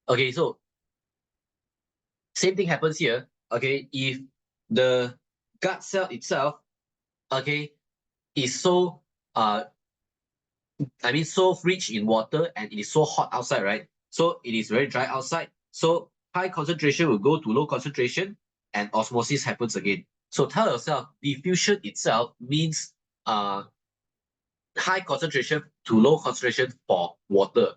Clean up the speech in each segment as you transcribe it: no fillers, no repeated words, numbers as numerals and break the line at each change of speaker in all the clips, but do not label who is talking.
Okay, so same thing happens here. Okay, if the gut cell itself, okay, is so so rich in water and it is so hot outside, right? So it is very dry outside. So high concentration will go to low concentration and osmosis happens again. So tell yourself, diffusion itself means high concentration to low concentration for water,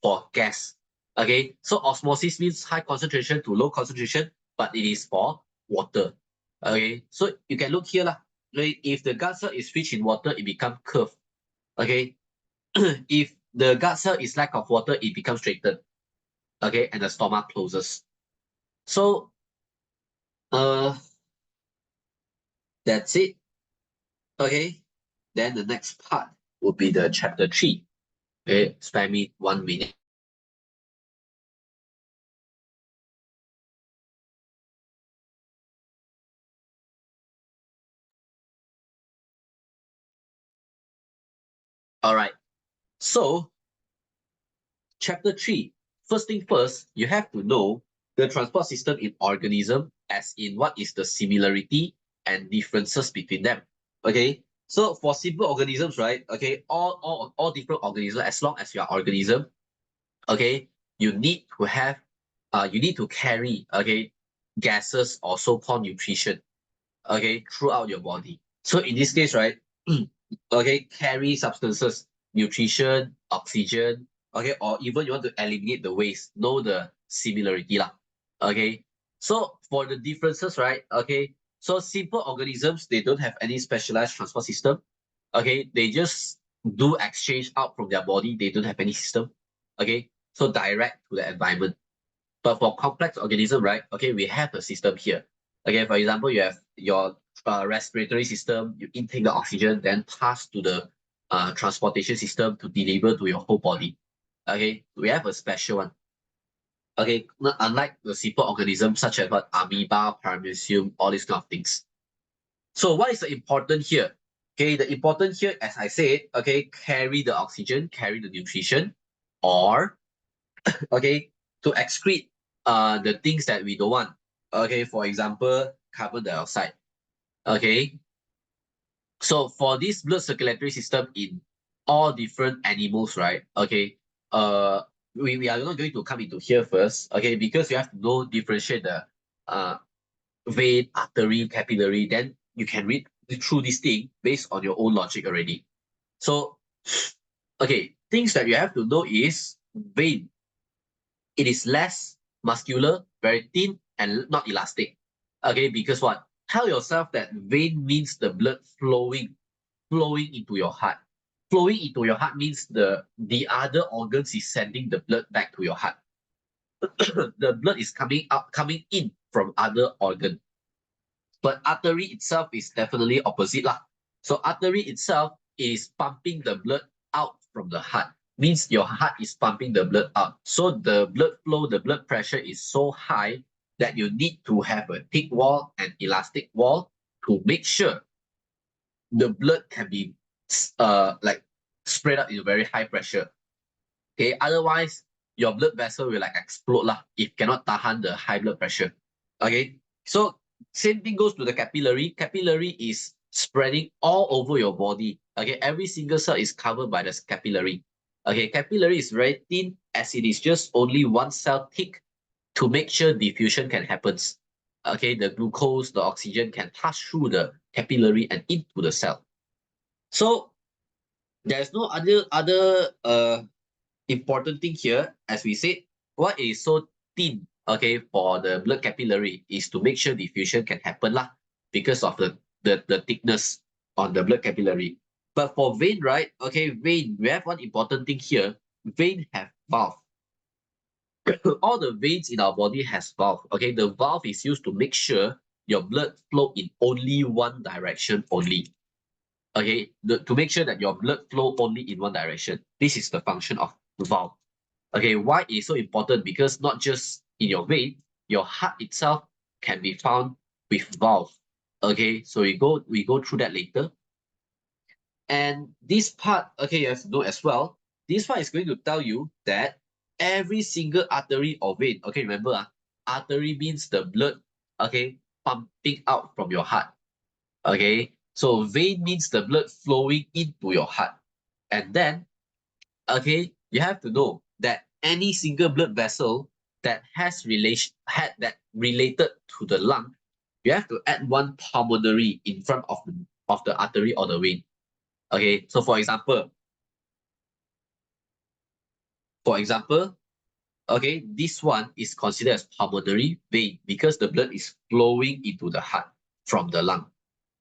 for gas. Okay, so osmosis means high concentration to low concentration, but it is for water. Okay, so you can look here lah. Okay, if the gut cell is rich in water, it becomes curved. Okay, if the gut cell is lack of water, it becomes straightened. Okay, and the stomach closes. So, that's it. Okay, then the next part will be the chapter 3. Okay, spare me 1 minute. All right. So, chapter 3. First thing first, you have to know the transport system in organism, as in what is the similarity and differences between them. Okay. So for simple organisms, right? Okay, all different organisms, as long as you are organism, okay, you need to have you need to carry, okay, gases or so-called nutrition, okay, throughout your body. So in this case, right, okay, carry substances, nutrition, oxygen, okay, or even you want to eliminate the waste, know the similarity lah. Okay, so for the differences, right, okay, so simple organisms, they don't have any specialized transport system. Okay, they just do exchange out from their body, they don't have any system. Okay, so direct to the environment. But for complex organism, right, okay, we have a system here. Okay, for example, you have your respiratory system, you intake the oxygen, then pass to the transportation system to deliver to your whole body. Okay, we have a special one. Okay, unlike the simple organisms such as what amoeba, paramecium, all these kind of things. So what is the important here? Okay, the important here, as I said, okay, carry the oxygen, carry the nutrition, or okay, to excrete the things that we don't want. Okay, for example, carbon dioxide. Okay, so for this blood circulatory system in all different animals, right? Okay, uh, we are not going to come into here first, okay, because you have to know differentiate the uh vein, artery, capillary, then you can read through this thing based on your own logic already. So, okay, things that you have to know is vein. It is less muscular, very thin, and not elastic. Okay, because what? Tell yourself that vein means the blood flowing into your heart. Flowing into your heart means the other organs is sending the blood back to your heart. The blood is coming in from other organ. But artery itself is definitely opposite lah. So artery itself is pumping the blood out from the heart. Means your heart is pumping the blood out. So the blood flow, the blood pressure is so high that you need to have a thick wall and elastic wall to make sure the blood can be like spread out in a very high pressure. Okay, otherwise your blood vessel will like explode lah if cannot tahan the high blood pressure. Okay, so same thing goes to the capillary. Capillary is spreading all over your body. Okay, every single cell is covered by the capillary. Okay, capillary is very thin as it is just only one cell thick to make sure diffusion can happen. Okay, the glucose, the oxygen can pass through the capillary and into the cell. So there's no other important thing here, as we said, what is so thin, okay, for the blood capillary is to make sure diffusion can happen lah, because of the thickness on the blood capillary. But for vein, right, okay, vein, we have one important thing here. Vein have valve. All the veins in our body has valve. Okay, the valve is used to make sure your blood flow in only one direction only. Okay, to make sure that your blood flow only in one direction. This is the function of valve. Okay, why is so important? Because not just in your vein, your heart itself can be found with valve. Okay, so we go through that later. And this part, okay, you have to know as well. This part is going to tell you that every single artery or vein. Okay, remember, artery means the blood, okay, pumping out from your heart. Okay, so vein means the blood flowing into your heart. And then, okay, you have to know that any single blood vessel that has related to the lung, you have to add one pulmonary in front of the artery or the vein. Okay, so for example, okay, this one is considered as pulmonary vein because the blood is flowing into the heart from the lung.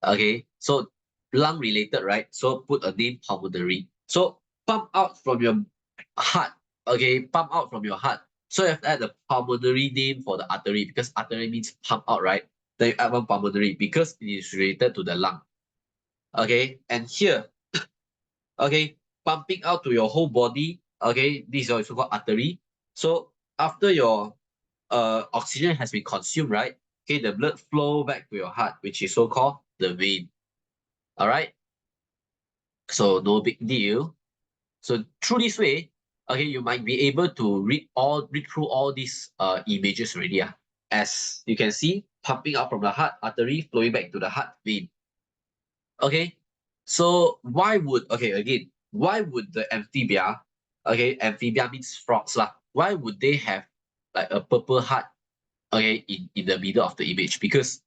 Okay, so lung related, right? So put a name pulmonary. So pump out from your heart. Okay, pump out from your heart. So you have to add the pulmonary name for the artery because artery means pump out, right? Then you add one pulmonary because it is related to the lung. Okay, and here, okay, pumping out to your whole body. Okay, this is also called artery. So after your oxygen has been consumed, right? Okay, the blood flow back to your heart, which is so called the vein. All right. So no big deal. So through this way, okay, you might be able to read through all these images already. As you can see, pumping out from the heart artery, flowing back to the heart vein. Okay. So why would the amphibia, okay, amphibia means frogs lah. Why would they have like a purple heart, okay, in the middle of the image? Because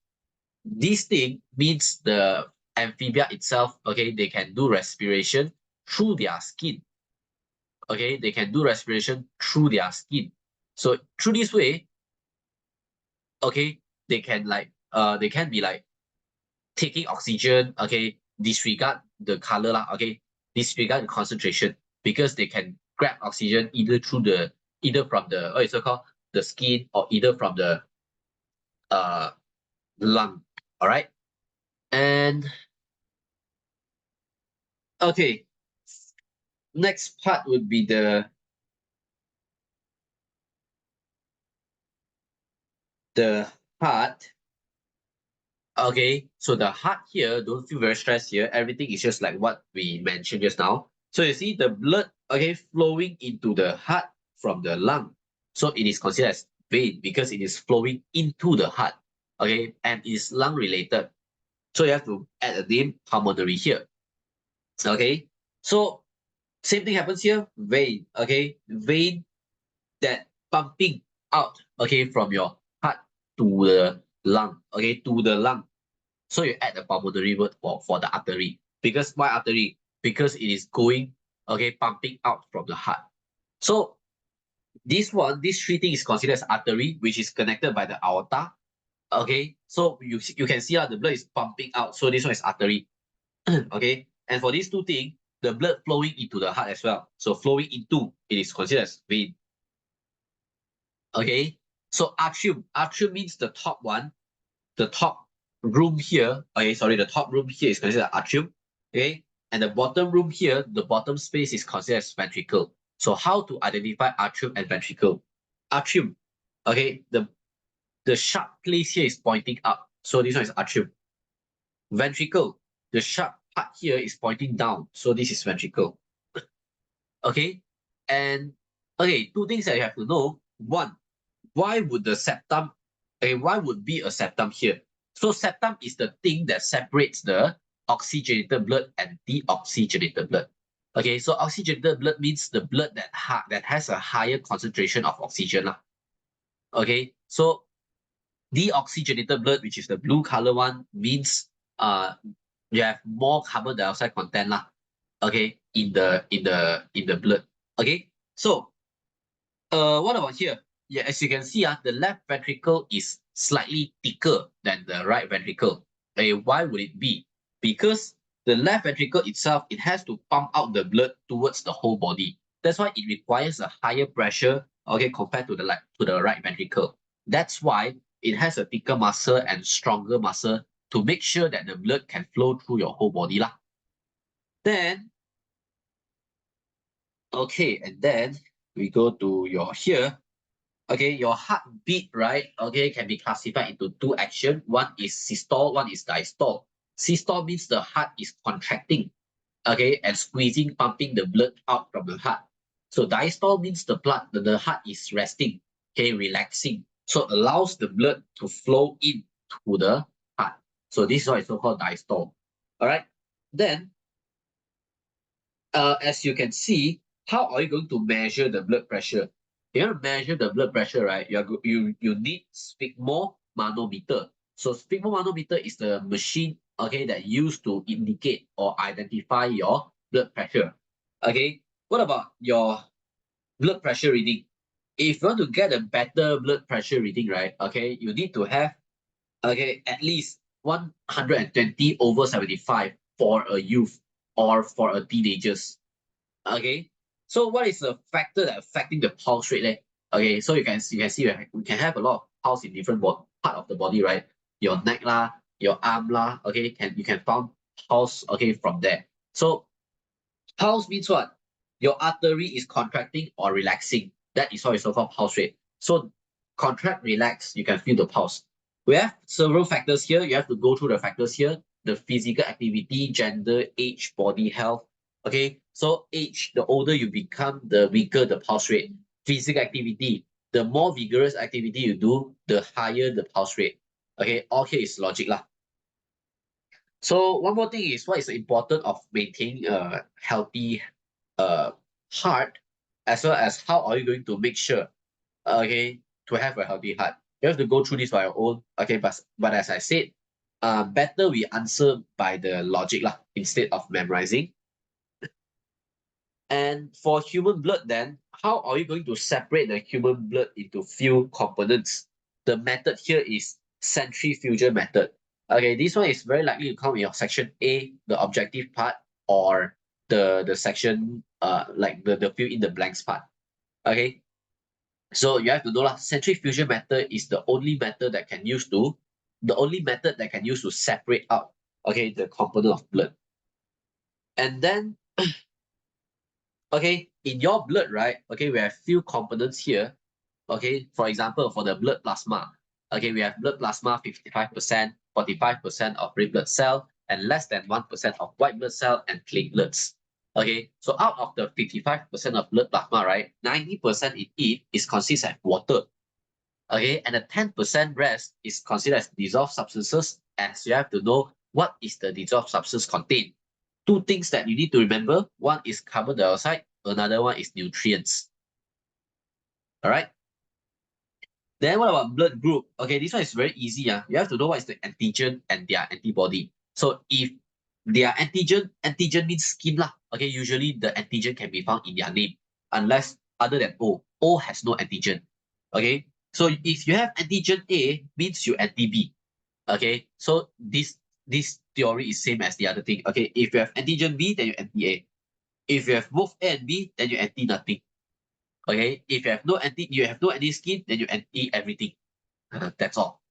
this thing means the amphibia itself, okay, they can do respiration through their skin. Okay, they can do respiration through their skin. So through this way, okay, they can be like taking oxygen, okay, disregard the color lah, okay, disregard the concentration because they can grab oxygen either from the what is it called, the skin, or either from the uh lung. All right. And okay, next part would be the heart. Okay, so the heart here, don't feel very stressed here. Everything is just like what we mentioned just now. So you see the blood, okay, flowing into the heart from the lung. So it is considered as vein because it is flowing into the heart, okay, and is lung related. So you have to add a name pulmonary here, okay. So same thing happens here, vein, okay, vein that pumping out, okay, from your heart to the lung, okay, to the lung. So you add the pulmonary word for the artery. Because why artery? Because it is going, okay, pumping out from the heart. So this three things is considered as artery, which is connected by the aorta. Okay, so you can see how the blood is pumping out. So this one is artery. Okay, and for these two things, the blood flowing into the heart as well. So flowing into, it is considered as vein. Okay, so atrium. Atrium means the top one, the top room here, okay, sorry, the top room here is considered atrium, okay, and the bottom room here, the bottom space is considered as ventricle. So how to identify atrium and ventricle? Atrium, okay, the sharp place here is pointing up, so this one is atrium. Ventricle, the sharp part here is pointing down, so this is ventricle. Okay, and okay, two things that you have to know. One, why would the septum, okay, why would be a septum here? So septum is the thing that separates the oxygenated blood and deoxygenated blood. Okay, so oxygenated blood means the blood that has a higher concentration of oxygen lah. Okay, so deoxygenated blood, which is the blue color one, means you have more carbon dioxide content lah. Okay, in the blood. Okay, so what about here? Yeah, as you can see, the left ventricle is slightly thicker than the right ventricle. Okay, why would it be? Because the left ventricle itself, it has to pump out the blood towards the whole body. That's why it requires a higher pressure, okay, compared to the right ventricle. That's why it has a thicker muscle and stronger muscle to make sure that the blood can flow through your whole body lah. Then, okay, and then we go to your here. Okay, your heartbeat, right? Okay, can be classified into two actions. One is systole, one is diastole. Systole means the heart is contracting, okay, and squeezing, pumping the blood out from the heart. So diastole means the heart is resting, okay, relaxing. So allows the blood to flow in to the heart. So this is why it's so-called diastole. All right. Then, as you can see, how are you going to measure the blood pressure? You want to measure the blood pressure, right? You need sphygmomanometer. So sphygmomanometer is the machine, okay, that used to indicate or identify your blood pressure. Okay. What about your blood pressure reading? If you want to get a better blood pressure reading, right? Okay, you need to have at least 120 over 75 for a youth or for a teenagers. Okay, so what is the factor that affecting the pulse rate? Okay, so you can see we can have a lot of pulse in different part of the body, right? Your neck lah, your arm lah. Okay, you can found pulse, okay, from there. So pulse means what? Your artery is contracting or relaxing. That is what is so-called pulse rate. So contract, relax, you can feel the pulse. We have several factors here. You have to go through the factors here. The physical activity, gender, age, body health. Okay, so age, the older you become, the weaker the pulse rate. Physical activity, the more vigorous activity you do, the higher the pulse rate. Okay, all here is logic lah. So one more thing is what is the importance of maintaining a healthy heart, as well as how are you going to make sure, okay, to have a healthy heart. You have to go through this by your own, okay, but as I said, better we answer by the logic lah, instead of memorizing. And for human blood then, how are you going to separate the human blood into few components? The method here is centrifugal method. Okay, this one is very likely to come in your section A, the objective part, or the section like the fill in the blanks part. Okay, so you have to know lah, centrifugal method is the only method that can use to separate out, okay, the component of blood. And then okay, in your blood, right? Okay, we have few components here. Okay, for example, for the blood plasma, okay, we have blood plasma 55%, 45% of red blood cell, and less than 1% of white blood cell and platelets. Okay, so out of the 55% of blood plasma, right, 90% in it is considered as water. Okay, and the 10% rest is considered as dissolved substances, as you have to know what is the dissolved substance contained. Two things that you need to remember. One is carbon dioxide, another one is nutrients. All right. Then what about blood group? Okay, this one is very easy. You have to know what is the antigen and their antibody. So if their antigen means skin lah. Okay, usually the antigen can be found in their name, unless other than O. O has no antigen. Okay, so if you have antigen A, means you anti B. Okay, so this theory is same as the other thing. Okay, if you have antigen B, then you anti A. If you have both A and B, then you anti nothing. Okay, if you have no anti skin, then you anti everything. That's all.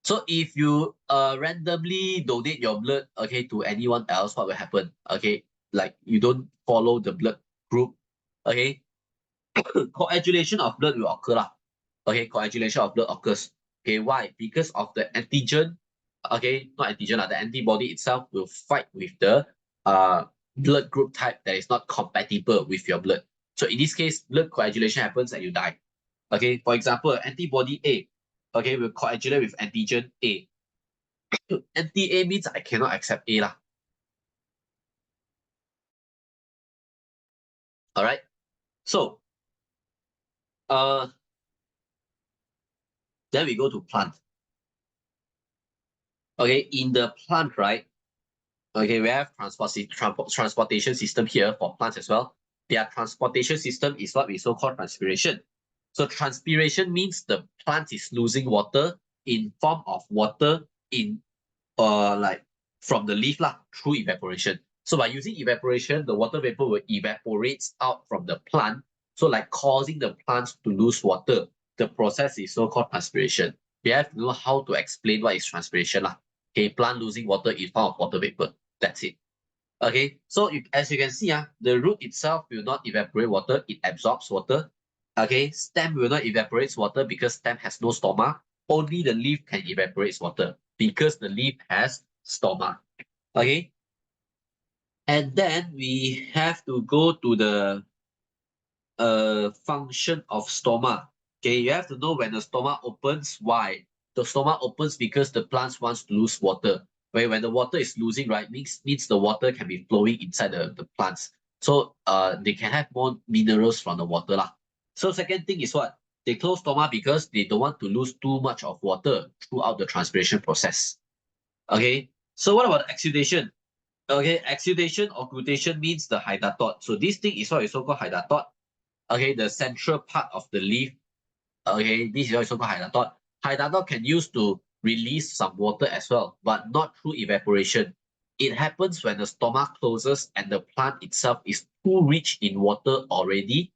So if you randomly donate your blood, okay, to anyone else, what will happen? Okay, like you don't follow the blood group, okay, coagulation of blood will occur lah. Okay, coagulation of blood occurs. Okay, why? Because of the antigen, okay, not antigen lah, the antibody itself will fight with the blood group type that is not compatible with your blood. So in this case, blood coagulation happens and you die. Okay, for example, antibody A, okay, will coagulate with antigen A. Anti-A means I cannot accept A lah. All right. So, then we go to plant. Okay, in the plant, right? Okay, we have transportation system here for plants as well. Their transportation system is what we so-called transpiration. So transpiration means the plant is losing water in form of water in like from the leaf lah, through evaporation. So by using evaporation, the water vapor will evaporate out from the plant, so like causing the plants to lose water. The process is so-called transpiration. We have to know how to explain what is transpiration lah. Okay, plant losing water in form of water vapor. That's it. Okay, so as you can see, the root itself will not evaporate water, it absorbs water. Okay, stem will not evaporate water because stem has no stoma. Only the leaf can evaporate water because the leaf has stoma. Okay, and then we have to go to the a function of stoma. Okay, you have to know when the stoma opens, why. The stoma opens because the plants wants to lose water. When the water is losing, right, means the water can be flowing inside the plants. So they can have more minerals from the water lah. So second thing is what? They close stoma because they don't want to lose too much of water throughout the transpiration process. Okay, so what about exudation? Okay, exudation or glutation means the hydantoid. So this thing is what is so-called hydantoid. Okay, the central part of the leaf. Okay, this is what is so-called hydantoid. Hydantoid can use to release some water as well, but not through evaporation. It happens when the stomach closes and the plant itself is too rich in water already.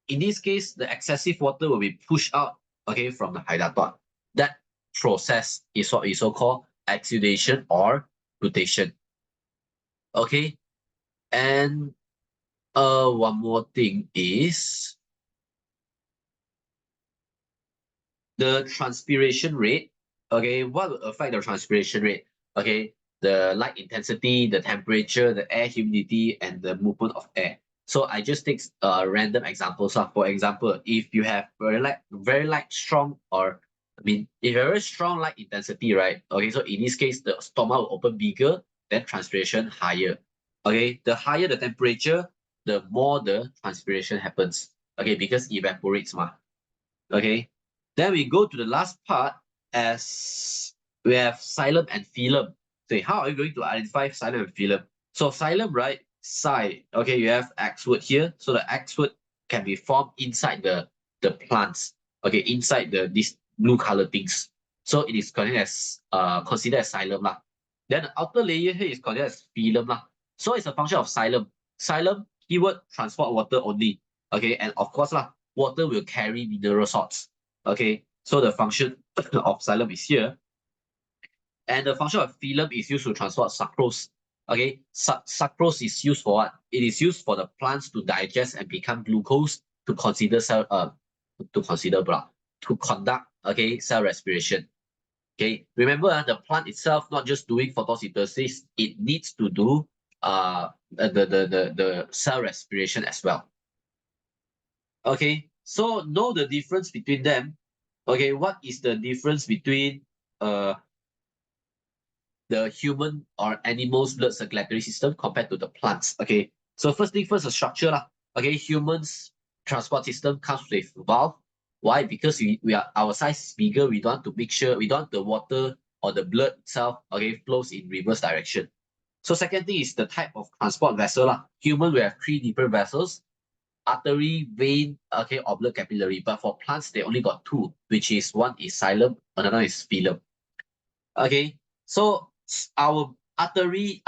In this case, the excessive water will be pushed out, okay, from the hydantoid. That process is what is so-called exudation or glutation. Okay, and one more thing is the transpiration rate. Okay, what will affect the transpiration rate? Okay, the light intensity, the temperature, the air humidity, and the movement of air. So I just take random examples. For example, if you have very light, strong, or I mean, if you have very strong light intensity, right? Okay, so in this case, the stomach will open bigger, then transpiration higher. Okay, the higher the temperature, the more the transpiration happens. Okay, because evaporates, ma. Okay, then we go to the last part as we have xylem and phylum. So how are you going to identify xylem and phylum? So xylem, right? Xy. Okay, you have X word here. So the X word can be formed inside the plants. Okay, inside these blue color things. So it is considered as xylem lah. Then the outer layer here is considered as phylum lah. So it's a function of xylem. Xylem keyword transport water only. Okay, and of course lah, water will carry mineral salts. Okay, so the function of xylem is here. And the function of phylum is used to transport sucrose. Okay, sucrose is used for what? It is used for the plants to digest and become glucose to consider to conduct, okay, cell respiration. Okay, remember the plant itself not just doing photosynthesis, it needs to do the cell respiration as well. Okay, so know the difference between them. Okay, what is the difference between uh the human or animals' blood circulatory system compared to the plants? Okay, so first thing first, the structure lah. Okay, humans transport system comes with valve. Why? Because we are our size is bigger. We don't want to make sure we don't want the water or the blood itself, okay, flows in reverse direction. So second thing is the type of transport vessel lah. Human we have three different vessels: artery, vein, okay, or blood capillary. But for plants, they only got two, which is one is xylem, another is phylum. Okay, so our artery,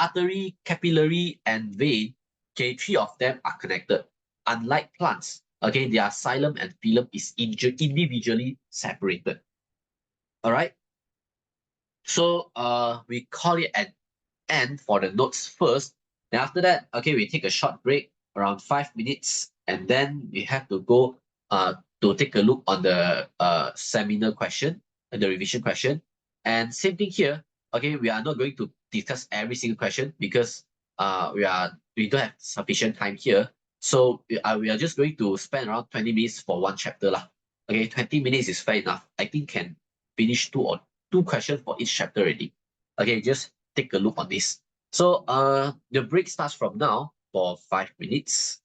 capillary, and vein, okay, three of them are connected. Unlike plants, okay, their xylem and phylum is individually separated. All right. So we call it an end for the notes first. Then after that, okay, we take a short break around 5 minutes, and then we have to go to take a look on the seminar question and the revision question. And same thing here. Okay, we are not going to discuss every single question because we don't have sufficient time here. So we are just going to spend around 20 minutes for one chapter lah. Okay, 20 minutes is fair enough. I think can finish two questions for each chapter already. Okay, just take a look on this. So the break starts from now for 5 minutes.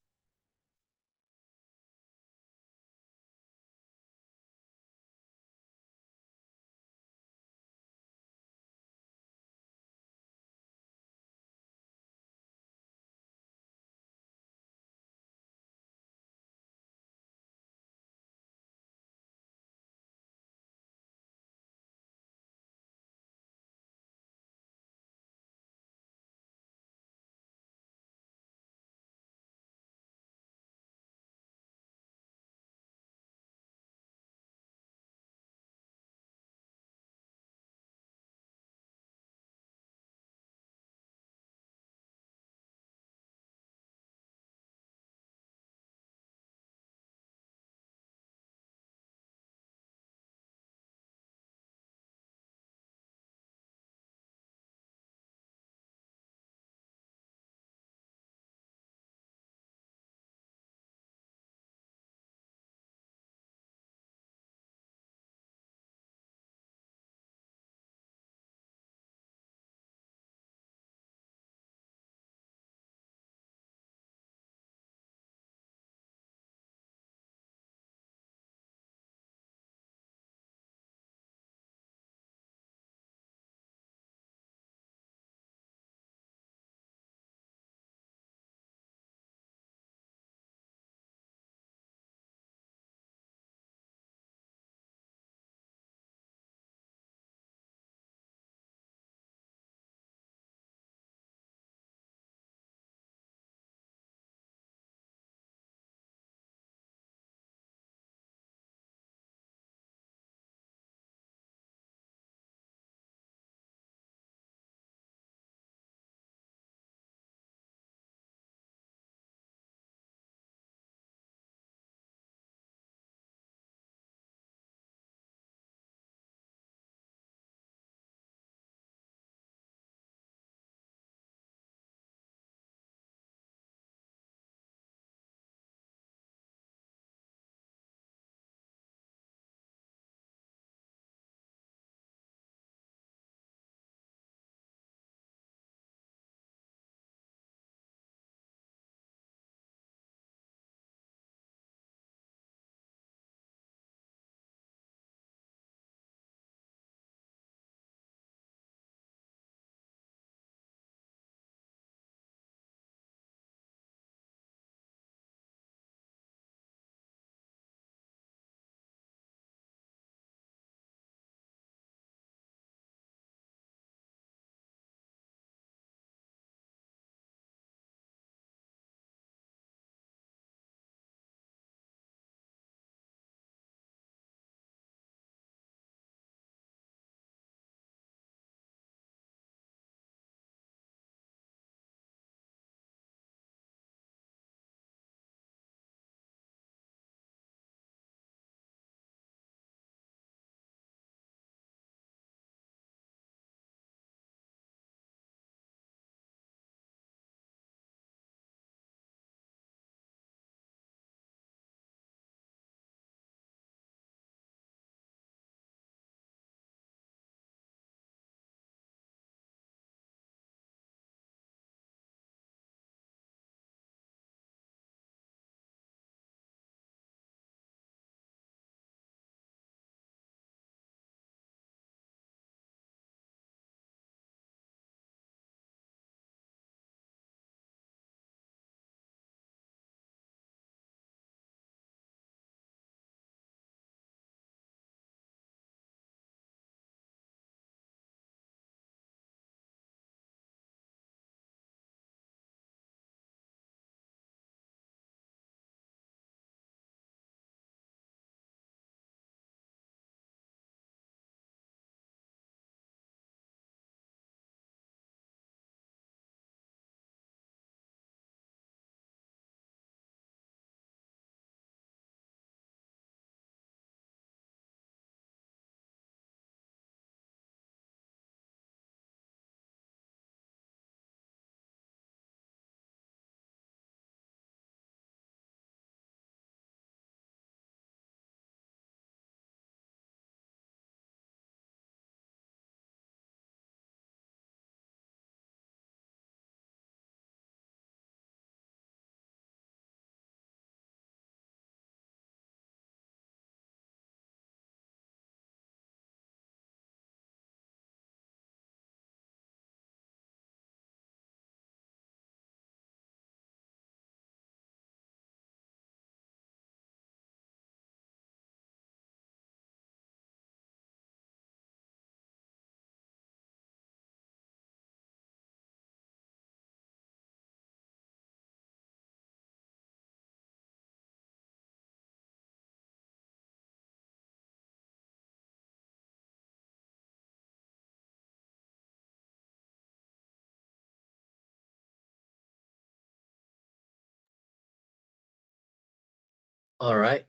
All right.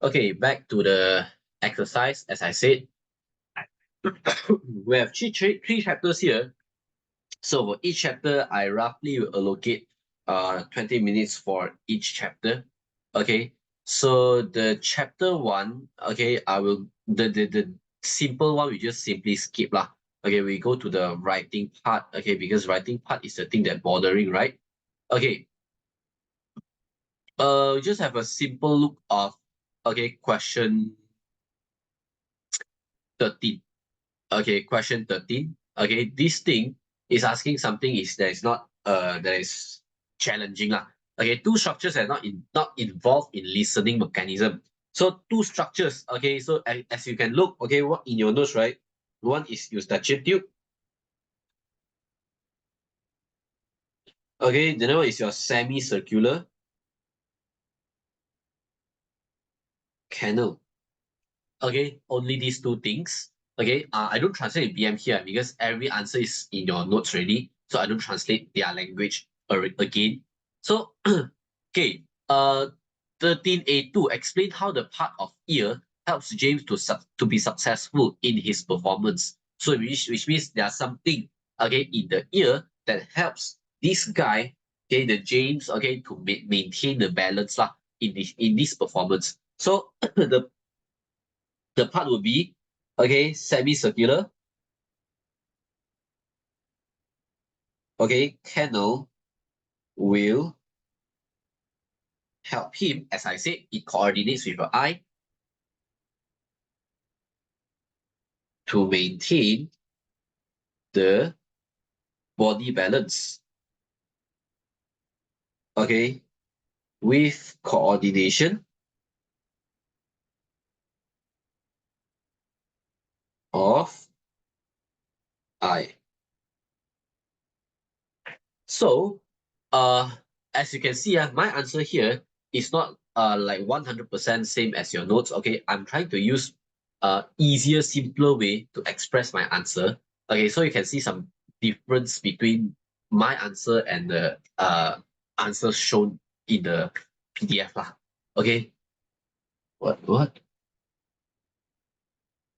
Okay, back to the exercise. As I said, we have three chapters here. So for each chapter, I roughly will allocate 20 minutes for each chapter. Okay. So the chapter one, okay, I will the simple one we just simply skip lah. Okay, we go to the writing part, okay, because writing part is the thing that bothering, right? Okay. Just have a simple look of question 13. Okay, question 13. Okay, this thing is asking something is that is not that is challenging lah. Okay, two structures are not involved in listening mechanism. So two structures. Okay, so as you can look, okay, what in your notes, right? One is eustachian tube. Okay, the other one is your semicircular canal. Okay, only these two things. Okay, I don't translate in BM here because every answer is in your notes already. So I don't translate their language again. So, okay, 13A2 explain how the part of ear helps James to be successful in his performance. So which means there's something, okay, in the ear that helps this guy, okay, the James, okay, to maintain the balance lah in this performance. So the part will be, okay, semicircular, okay, canal will help him, as I said, it coordinates with your eye to maintain the body balance, okay, with coordination of eye. So, uh, as you can see, my answer here is not like 100% same as your notes. Okay, I'm trying to use easier, simpler way to express my answer. Okay, so you can see some difference between my answer and the answers shown in the PDF lah. Okay, what?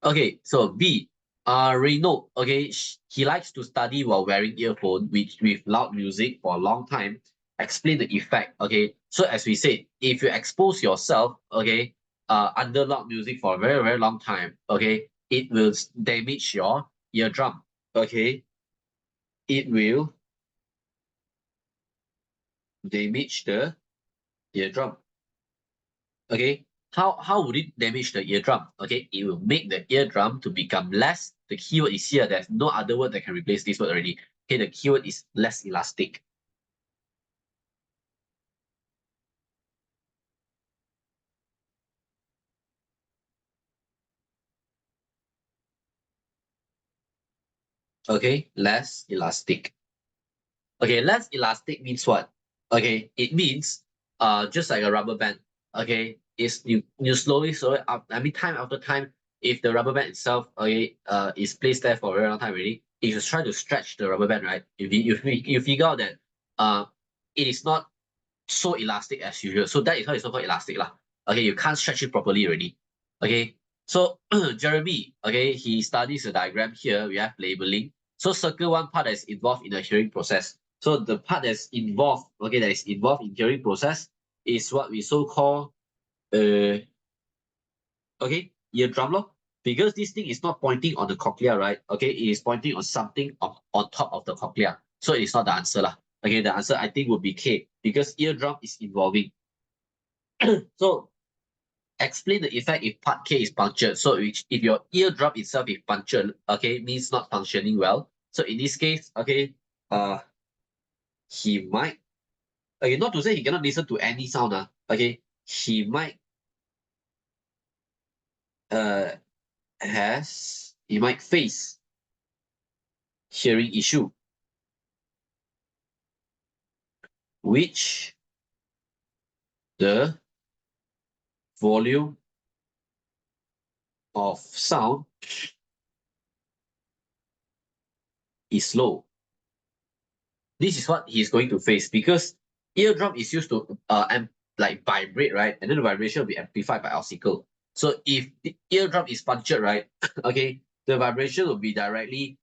Okay, so B, Renault, okay, he likes to study while wearing earphone with loud music for a long time. Explain the effect, okay? So as we said, if you expose yourself, okay, under loud music for a very, very long time, okay, it will damage your eardrum, okay? It will damage the eardrum, okay? How would it damage the eardrum? Okay, it will make the eardrum to become less. The keyword is here. There's no other word that can replace this word already. Okay, the keyword is less elastic. Okay, less elastic. Okay, less elastic means what? Okay, it means just like a rubber band. Okay, is you slowly up. I mean, time after time, if the rubber band itself, okay, is placed there for a very long time already, if you try to stretch the rubber band, right, you figure out that it is not so elastic as usual. So that is how it's so-called elastic lah. Okay, you can't stretch it properly already. Okay, so Jeremy, okay, he studies the diagram here. We have labeling. So circle one part that is involved in the hearing process. So the part that's involved, okay, that is involved in hearing process is what we so call okay, eardrum lor. Because this thing is not pointing on the cochlea, right? Okay, it is pointing on something on top of the cochlea. So it's not the answer lah. Okay, the answer I think would be K because eardrum is involving. So explain the effect if part K is punctured. So if your eardrum itself is punctured, okay, means not functioning well. So in this case, okay, uh, he might, okay, not to say he cannot listen to any sound, okay, he might uh he might face hearing issue, which the volume of sound is low. This is what he's going to face because eardrum is used to like vibrate, right? And then the vibration will be amplified by icicle. So if the eardrum is punctured, right, okay, the vibration will be directly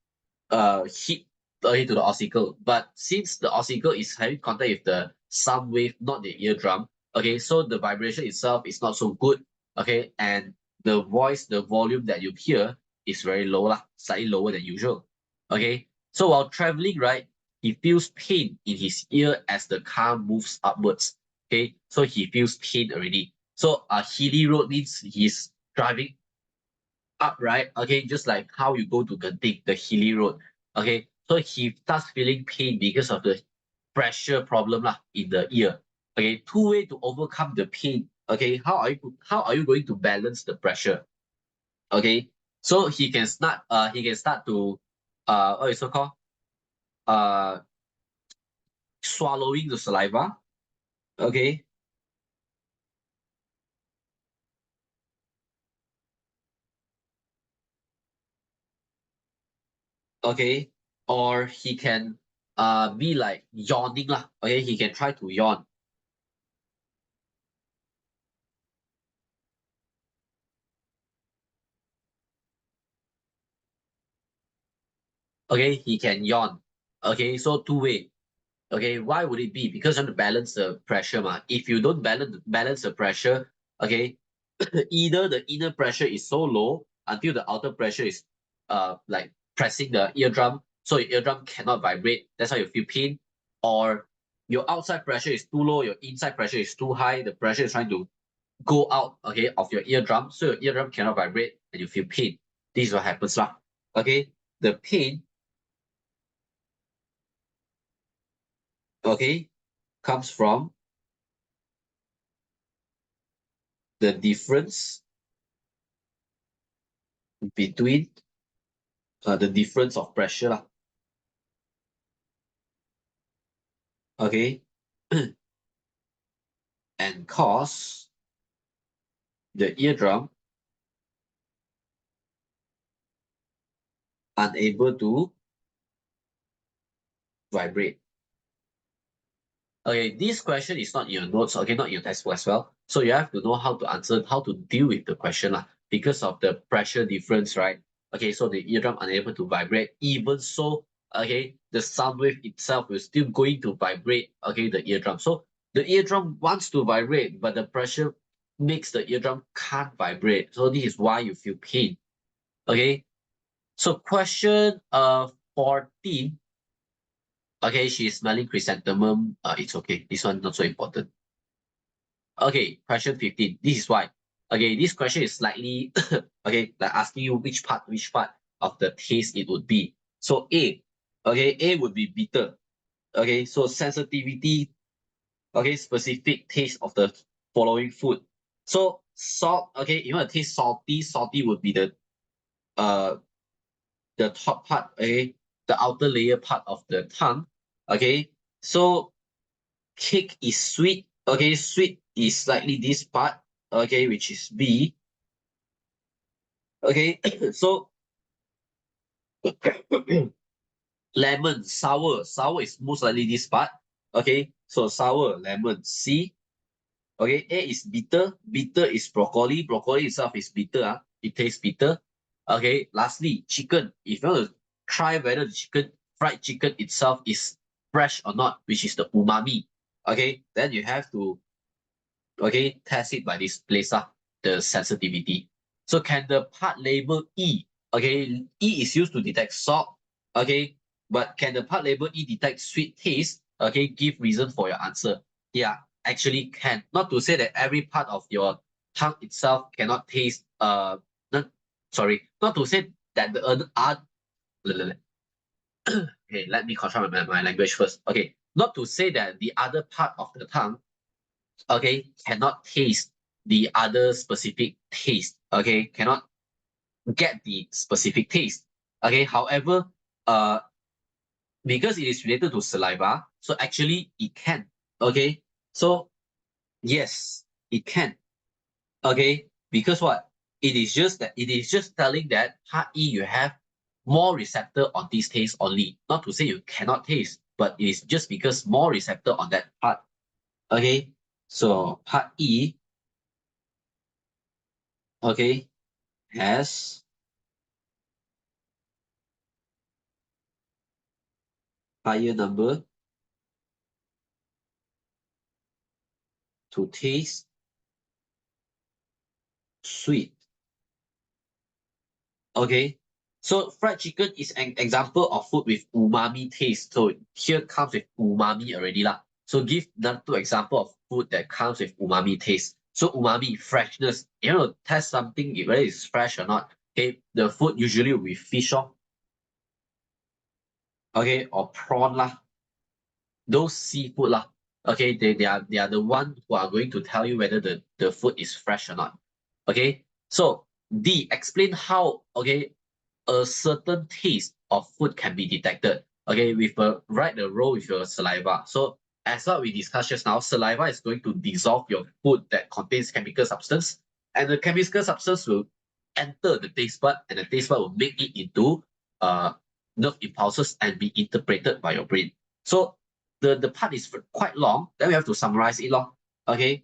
hit to the icicle. But since the icicle is having contact with the sound wave, not the eardrum, okay, so the vibration itself is not so good, okay, and the voice, the volume that you hear is very low, lah, slightly lower than usual. Okay, so while traveling, right, he feels pain in his ear as the car moves upwards. Okay, so he feels pain already. So a hilly road means he's driving upright, okay, just like how you go to Genting, the hilly road, okay. So he starts feeling pain because of the pressure problem lah in the ear. Okay, two way to overcome the pain. Okay, how are you going to balance the pressure? Okay, so he can start to what is so called uh swallowing the saliva. Okay, okay, or he can be like yawning lah. Okay, he can try to yawn. Okay, he can yawn. Okay, so two way. Okay, why would it be? Because you want to balance the pressure, ma. If you don't balance the pressure, okay, either the inner pressure is so low until the outer pressure is like pressing the eardrum, so your eardrum cannot vibrate. That's why you feel pain. Or your outside pressure is too low, your inside pressure is too high. The pressure is trying to go out, okay, of your eardrum, so your eardrum cannot vibrate and you feel pain. This is what happens, lah. Okay, the pain, okay, comes from the difference between the difference of pressure lah. Okay, and cause the eardrum unable to vibrate. Okay, this question is not in your notes, okay, not in your textbook as well. So you have to know how to answer, how to deal with the question lah, because of the pressure difference, right? Okay, so the eardrum unable to vibrate. Even so, okay, the sound wave itself is still going to vibrate, okay, the eardrum. So the eardrum wants to vibrate, but the pressure makes the eardrum can't vibrate. So this is why you feel pain. Okay, so question 14. Okay, she's smelling chrysanthemum. It's okay. This one not so important. Okay, question 15. This is why. Okay, this question is slightly okay, like asking you which part of the taste it would be. So A, okay, A would be bitter. Okay, so sensitivity, okay, specific taste of the following food. So salt, okay, you want to taste salty, salty would be uh the top part, okay, the outer layer part of the tongue. Okay, so cake is sweet. Okay, sweet is slightly this part. Okay, which is B. Okay, so lemon, sour. Sour is most likely this part. Okay, so sour, lemon, C. Okay, A is bitter. Bitter is broccoli. Broccoli itself is bitter. It tastes bitter. Okay, lastly, chicken. If you want to try whether the fried chicken itself is fresh or not, which is the umami. Okay, then you have to test it by this place, the sensitivity. So can the part label E? Okay, E is used to detect salt. Okay, but can the part label E detect sweet taste? Okay, give reason for your answer. Yeah, actually can. Not to say that every part of your tongue itself cannot taste. Not, sorry, not to say that the other are. Okay, let me control my language first. Okay, not to say that the other part of the tongue, okay, cannot taste the other specific taste, okay, cannot get the specific taste, okay. However, uh because it is related to saliva, so actually it can, okay. So yes, it can, okay, because what, it is just telling that part E you have more receptor on this taste only, not to say you cannot taste, but it is just because more receptor on that part. Okay, So part E, okay, has higher number to taste sweet. Okay, so fried chicken is an example of food with umami taste. So here comes with umami already lah. So give the two example of food that comes with umami taste. So umami, freshness. You know, test something whether it's fresh or not. Okay, the food usually with fish or okay, or prawn lah. Those seafood lah. Okay, they are the one who are going to tell you whether the food is fresh or not. Okay, so D, explain how okay a certain taste of food can be detected. Okay, with write the role with your saliva. So as what we discussed just now, saliva is going to dissolve your food that contains chemical substance, and the chemical substance will enter the taste bud, and the taste bud will make it into uh nerve impulses and be interpreted by your brain. So the part is quite long. Then we have to summarize it long. Okay,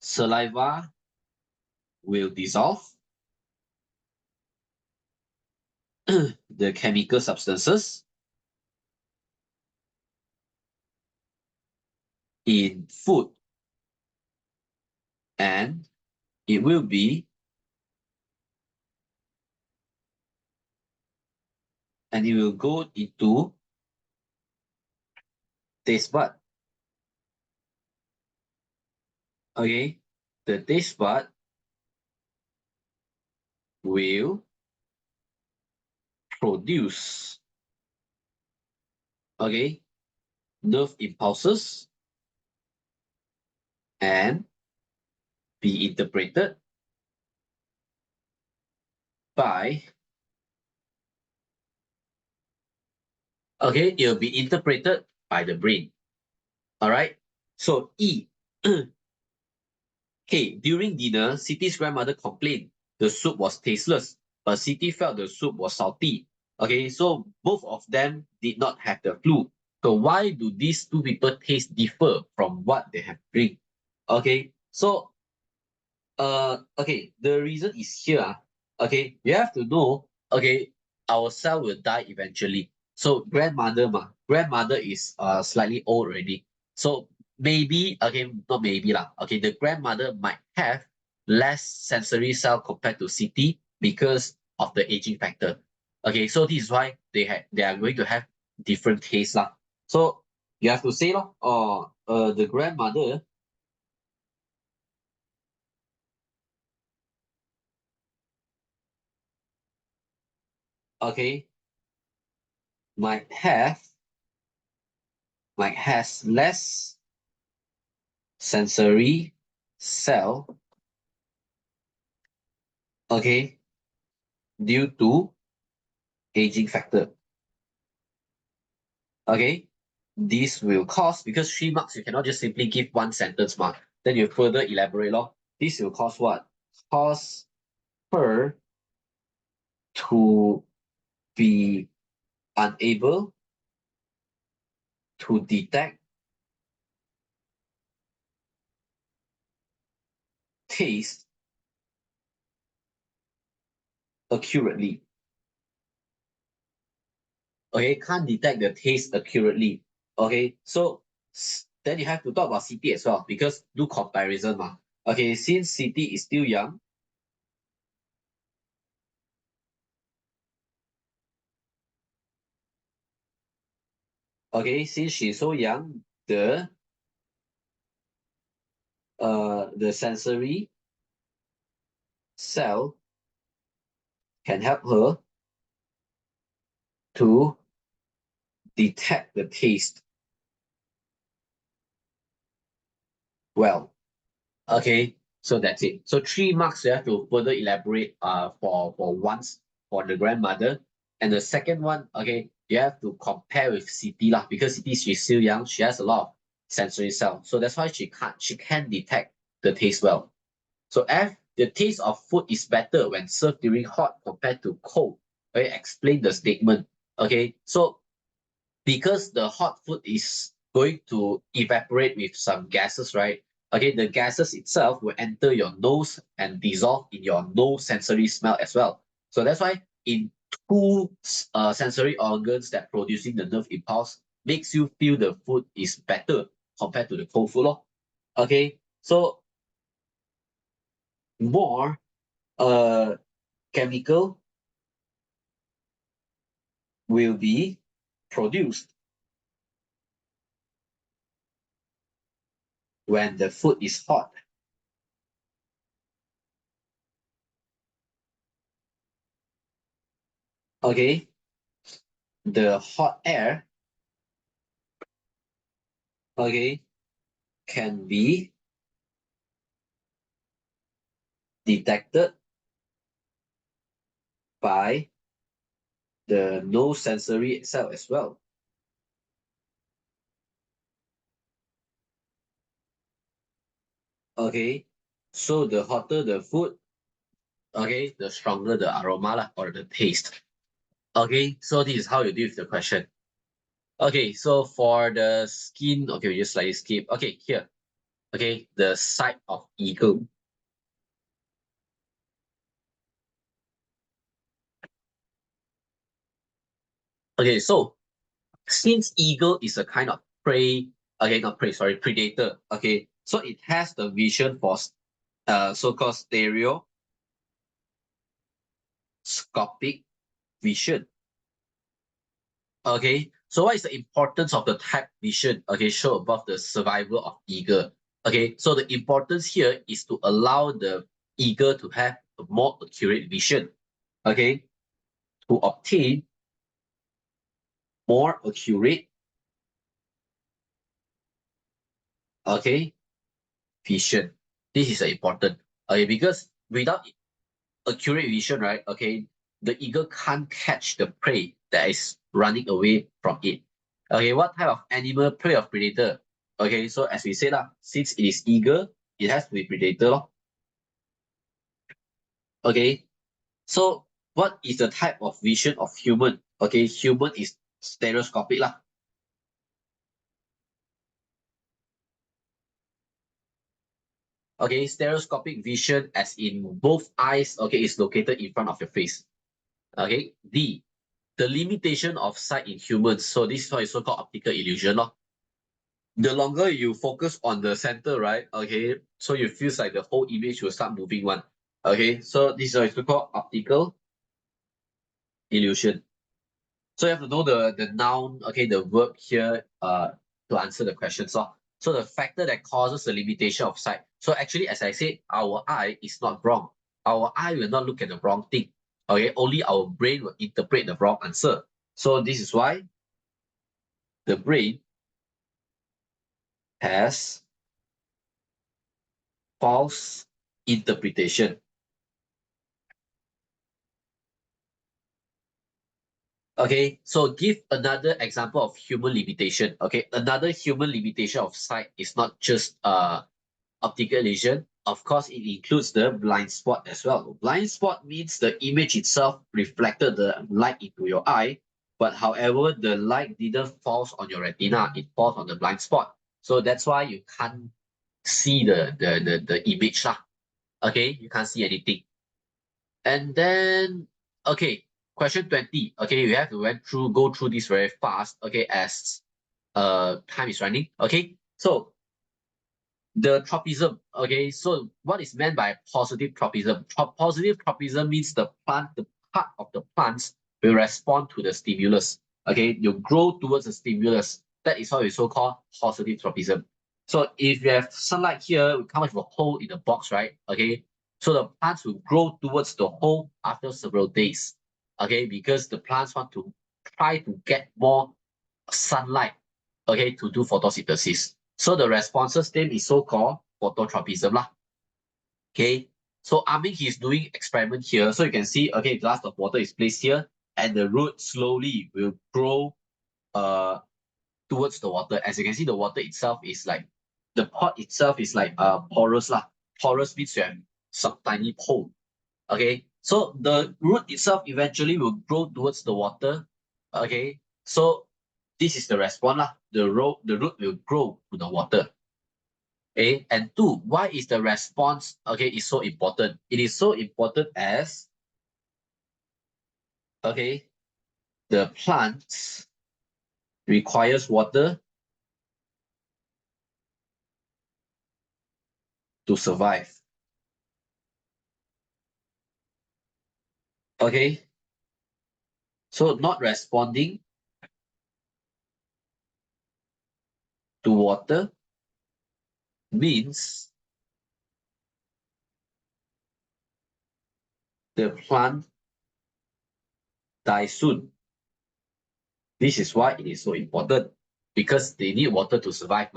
saliva will dissolve the chemical substances in food, and it will be and it will go into taste bud. Okay, the taste bud will produce okay nerve impulses and be interpreted by okay it will be interpreted by the brain. All right, so E. Okay, during dinner, Siti's grandmother complained the soup was tasteless, but Siti felt the soup was salty. Okay, so both of them did not have the flu. So why do these two people taste differ from what they have drink? Okay, so okay, the reason is here. Okay, you have to know, okay, our cell will die eventually. So grandmother is slightly old already. So maybe, okay, not maybe lah. Okay, the grandmother might have less sensory cell compared to city because of the aging factor. Okay, so this is why they are going to have different tastes lah. So you have to say lor, the grandmother, okay, might have has less sensory cell, okay, due to aging factor. Okay, this will cause, because 3 marks, you cannot just simply give one sentence mark. Then you further elaborate lor. This will cause what? Cause her to be unable to detect taste accurately. Okay, can't detect the taste accurately. Okay, so then you have to talk about city as well, because do comparison ma. Okay, since city is still young, okay, since she's so young, the sensory cell can help her to detect the taste well. Okay, so that's it. So 3 marks you have to further elaborate for once for the grandmother. And the second one, okay, you have to compare with Siti lah, because Siti she's still young, she has a lot of sensory cell. So that's why she can detect the taste well. So F, the taste of food is better when served during hot compared to cold. Okay, explain the statement. Okay, so because the hot food is going to evaporate with some gases, right? Okay, the gases itself will enter your nose and dissolve in your nose sensory smell as well. So that's why in two sensory organs that producing the nerve impulse makes you feel the food is better compared to the cold food. Lor. Okay, so more chemical will be produced when the food is hot. Okay, the hot air, okay, can be detected by the nose sensory itself as well. Okay, so the hotter the food, okay, the stronger the aroma lah, or the taste. Okay, so this is how you deal with the question. Okay, so for the skin, okay, we just slightly skip. Okay, here. Okay, the side of eagle. Okay, so since eagle is a kind of prey, okay, not prey, sorry, predator. Okay, so it has the vision for so-called stereoscopic vision. Okay, so what is the importance of the type vision? Okay, show above the survival of eagle. Okay, so the importance here is to allow the eagle to have a more accurate vision. Okay, to obtain more accurate, okay, vision. This is important. Okay, because without accurate vision, right? Okay, the eagle can't catch the prey that is running away from it. Okay, what type of animal prey of predator? Okay, so as we said, since it is eagle, it has to be predator. Lor. Okay, so what is the type of vision of human? Okay, human is stereoscopic lah. Okay, stereoscopic vision as in both eyes, okay, is located in front of your face. Okay, D, the limitation of sight in humans. So this is what is so-called optical illusion. Lor. The longer you focus on the center, right? Okay, so it feels like the whole image will start moving one. Okay, so this is what is called optical illusion. So you have to know the noun, okay, the verb here to answer the question. So the factor that causes the limitation of sight. So actually, as I said, our eye is not wrong. Our eye will not look at the wrong thing. Okay, only our brain will interpret the wrong answer. So this is why the brain has false interpretation. Okay, so give another example of human limitation. Okay, another human limitation of sight is not just optical illusion. Of course, it includes the blind spot as well. Blind spot means the image itself reflected the light into your eye, but however, the light didn't fall on your retina, it falls on the blind spot. So that's why you can't see the image lah. Okay, you can't see anything. And then, okay, question 20. Okay, we have to go through this very fast, okay, as time is running. Okay, so the tropism. Okay, so what is meant by positive tropism? Positive tropism means the part of the plants will respond to the stimulus. Okay, you grow towards the stimulus. That is what we so called positive tropism. So if you have sunlight here, we come up with a hole in the box, right? Okay, so the plants will grow towards the hole after several days. Okay, because the plants want to try to get more sunlight, okay, to do photosynthesis. So the responses name is so-called phototropism lah. Okay, so Amin is doing experiment here. So you can see, okay, glass of water is placed here, and the root slowly will grow towards the water. As you can see, the water itself is like, the pot itself is like porous lah. Porous means you have some tiny hole. Okay, so the root itself eventually will grow towards the water. Okay, so this is the response lah. The root will grow to the water. Okay, and two, why is the response is so important? It is so important as the plants requires water to survive. Okay, so not responding to water means the plant dies soon. This is why it is so important, because they need water to survive.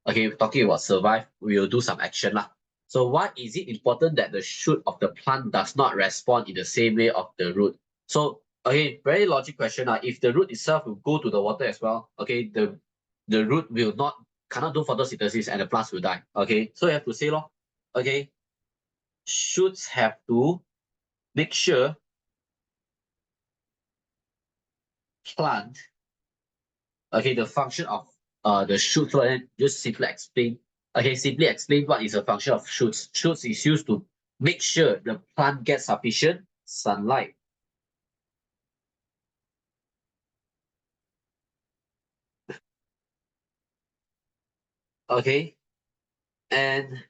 Okay, talking about survive, we will do some action lah. So why is it important that the shoot of the plant does not respond in the same way of the root? So, okay, very logic question. If the root itself will go to the water as well, okay, the root will cannot do photosynthesis and the plants will die. Okay, so you have to say, okay, shoots have to make sure plant, okay, the function of the shoot, so then just simply explain. Okay, simply explain what is a function of shoots. Shoots is used to make sure the plant gets sufficient sunlight. Okay, and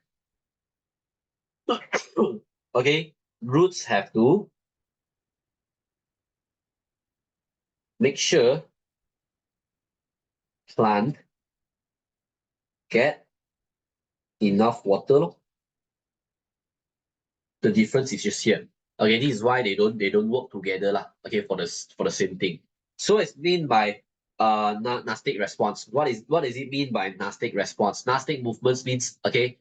okay, roots have to make sure plant get enough water. The difference is just here. Okay, this is why they don't work together lah. Okay, for the same thing. So it's mean by nastic response. What does it mean by nastic response? Nastic movements means you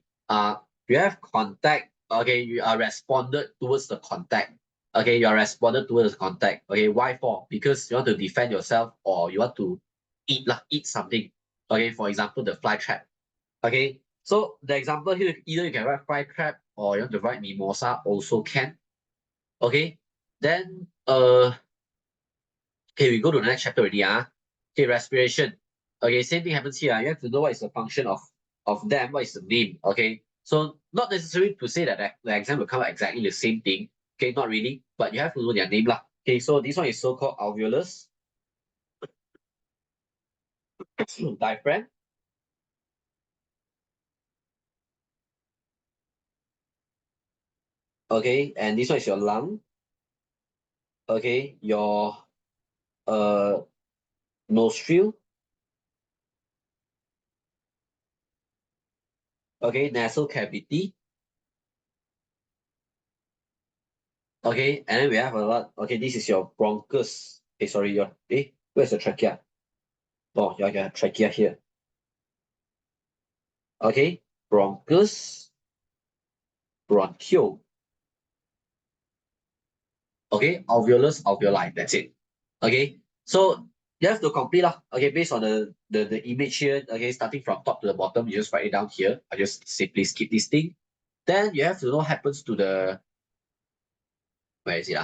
have contact. Okay, you are responded towards the contact. Okay, you are responded towards the contact. Okay, why for? Because you want to defend yourself or you want to eat something. Okay, for example, the fly trap. Okay, so the example here, either you can write fly trap or you want to write mimosa also can. Okay, then okay, we go to the next chapter already. Okay, respiration. Okay, same thing happens here. You have to know what is the function of them, what is the name. Okay, so not necessary to say that the exam will cover exactly the same thing. Okay, not really, but you have to know their name lah. Okay, so this one is so-called alveolus, diaphragm. Okay, and this one is your lung. Okay, your uh nostril. Okay, nasal cavity. Okay, and then we have a lot. Okay, this is your bronchus. Okay, sorry, where's the trachea? Oh, your trachea here. Okay, bronchus, bronchiole. Okay, alveolus, alveoli. That's it. Okay, so you have to complete lah. Okay, based on the image here. Okay, starting from top to the bottom, you just write it down here. I just simply skip this thing. Then you have to know what happens to the, where is it?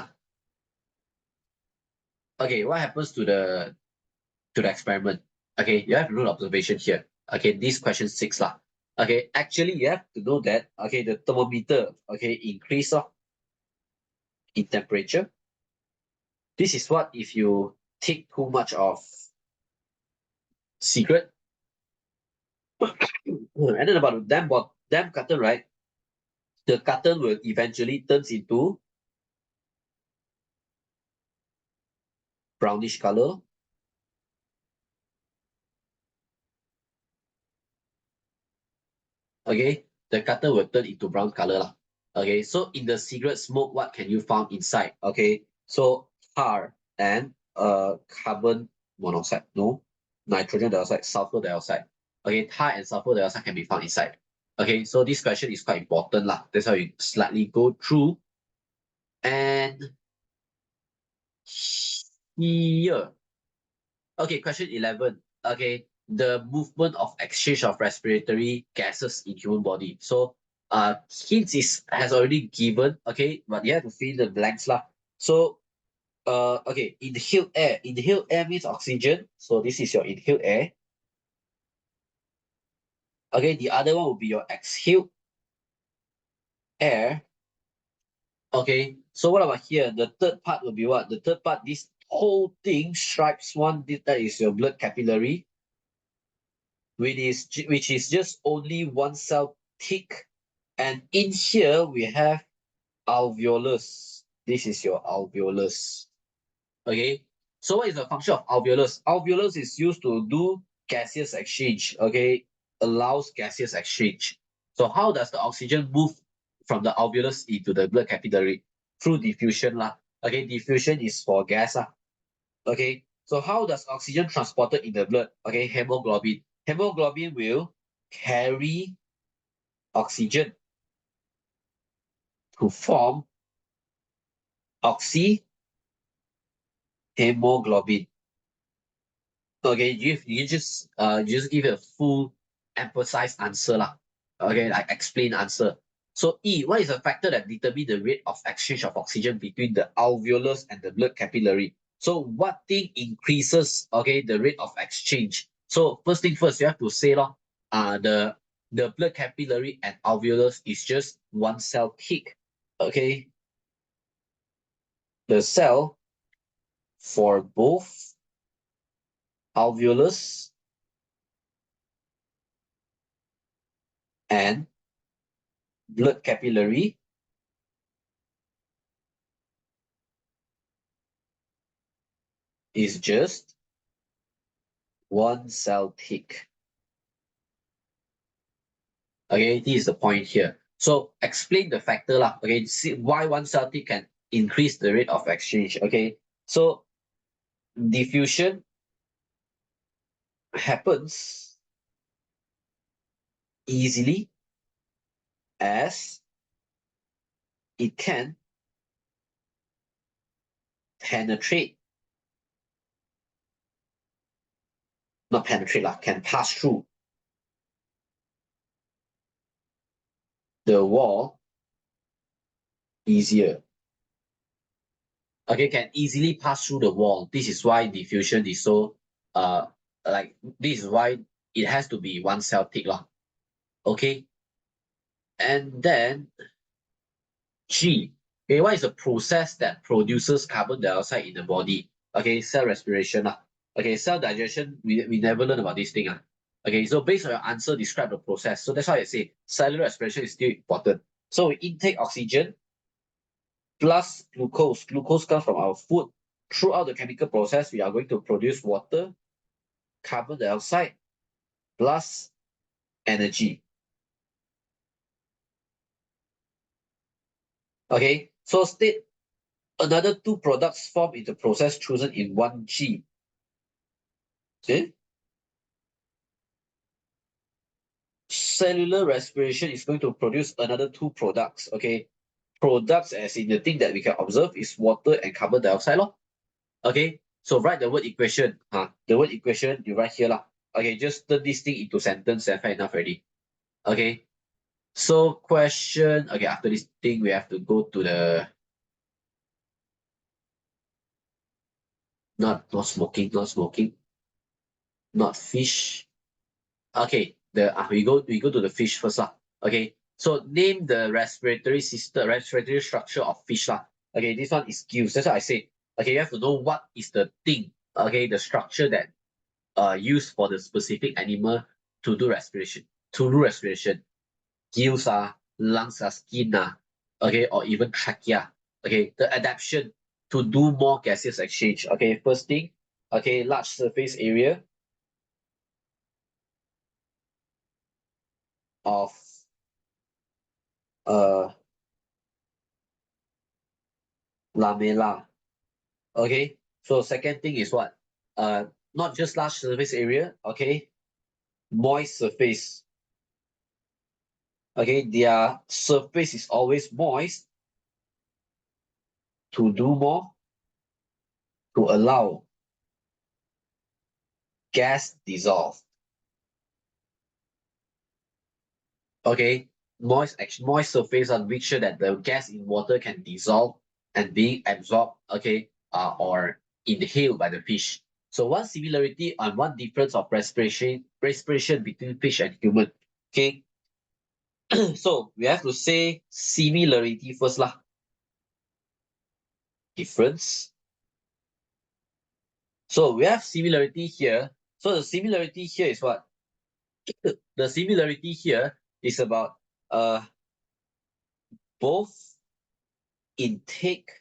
Okay, what happens to the experiment? Okay, you have to do the observation here. Okay, this question 6 lah. Okay, actually you have to know that the thermometer increase in temperature. This is what if you take too much of cigarette. And then about the damn carton, right? The carton will eventually turns into brownish color. Okay, the carton will turn into brown color lah. Okay, so in the cigarette smoke, what can you find inside? Okay, so tar and carbon monoxide, no, nitrogen dioxide, sulfur dioxide. Okay, tar and sulfur dioxide can be found inside. Okay, so this question is quite important lah. That's how you slightly go through. And here, okay, question 11. Okay, the movement of exchange of respiratory gases in human body. So hints has already given, okay, but you have to fill in the blanks lah. So Okay, inhaled air. Inhaled air means oxygen. So this is your inhaled air. Okay, the other one will be your exhaled air. Okay, so what about here? The third part will be what? The third part, this whole thing, stripes one, that is your blood capillary, which is just only one cell thick. And in here we have alveolus. This is your alveolus. Okay, so what is the function of alveolus? Alveolus is used to do gaseous exchange. Okay, allows gaseous exchange. So how does the oxygen move from the alveolus into the blood capillary? Through diffusion lah. Okay, diffusion is for gas lah. Okay, so how does oxygen transported in the blood? Okay, hemoglobin. Hemoglobin will carry oxygen to form oxyhemoglobin. Okay, you just give a full emphasized answer lah. Okay, like explain answer. So E, what is a factor that determine the rate of exchange of oxygen between the alveolus and the blood capillary? So what thing increases, okay, the rate of exchange? So first thing first, you have to say lor, the blood capillary and alveolus is just one cell thick. Okay, the cell for both alveolus and blood capillary is just one cell thick. Okay, this is the point here. So explain the factor lah. Okay, see why one cell thick can increase the rate of exchange. Okay, so diffusion happens easily as it can penetrate, not penetrate lah, can pass through the wall easier. Okay, can easily pass through the wall. This is why diffusion is so like this is why it has to be one cell thick lah. Okay, and then G. Okay, what is the process that produces carbon dioxide in the body? Okay, cell respiration lah. Okay, cell digestion, we never learn about this thing ah. Okay, so based on your answer, describe the process. So that's why I say cellular respiration is still important. So we intake oxygen plus glucose. Glucose comes from our food. Throughout the chemical process, we are going to produce water, carbon dioxide, plus energy. Okay, so state another two products formed in the process chosen in 1G. Okay? Cellular respiration is going to produce another two products. Okay, products as in the thing that we can observe is water and carbon dioxide lor. Okay, so write the word equation. The word equation you write here lah. Okay, just turn this thing into sentence and fair enough already. Okay, so question. Okay, after this thing we have to go to the not smoking, not fish. Okay, we go to the fish first lah. Okay, so name the respiratory system, respiratory structure of fish lah. Okay, this one is gills. That's what I say. Okay, you have to know what is the thing. Okay, the structure that used for the specific animal to do respiration. To do respiration, gills lungs skin okay, or even trachea. Okay, the adaptation to do more gaseous exchange. Okay, first thing, okay, large surface area of uh lamella. Okay, so second thing is what? Not just large surface area, okay, moist surface. Okay, their surface is always moist to do more, to allow gas dissolve. Okay, moist surface and make sure that the gas in water can dissolve and being absorbed. Okay, or inhaled by the fish. So one similarity and one difference of respiration between fish and human. Okay, so we have to say similarity first lah. Difference. So we have similarity here. So the similarity here is what? The similarity here is about both intake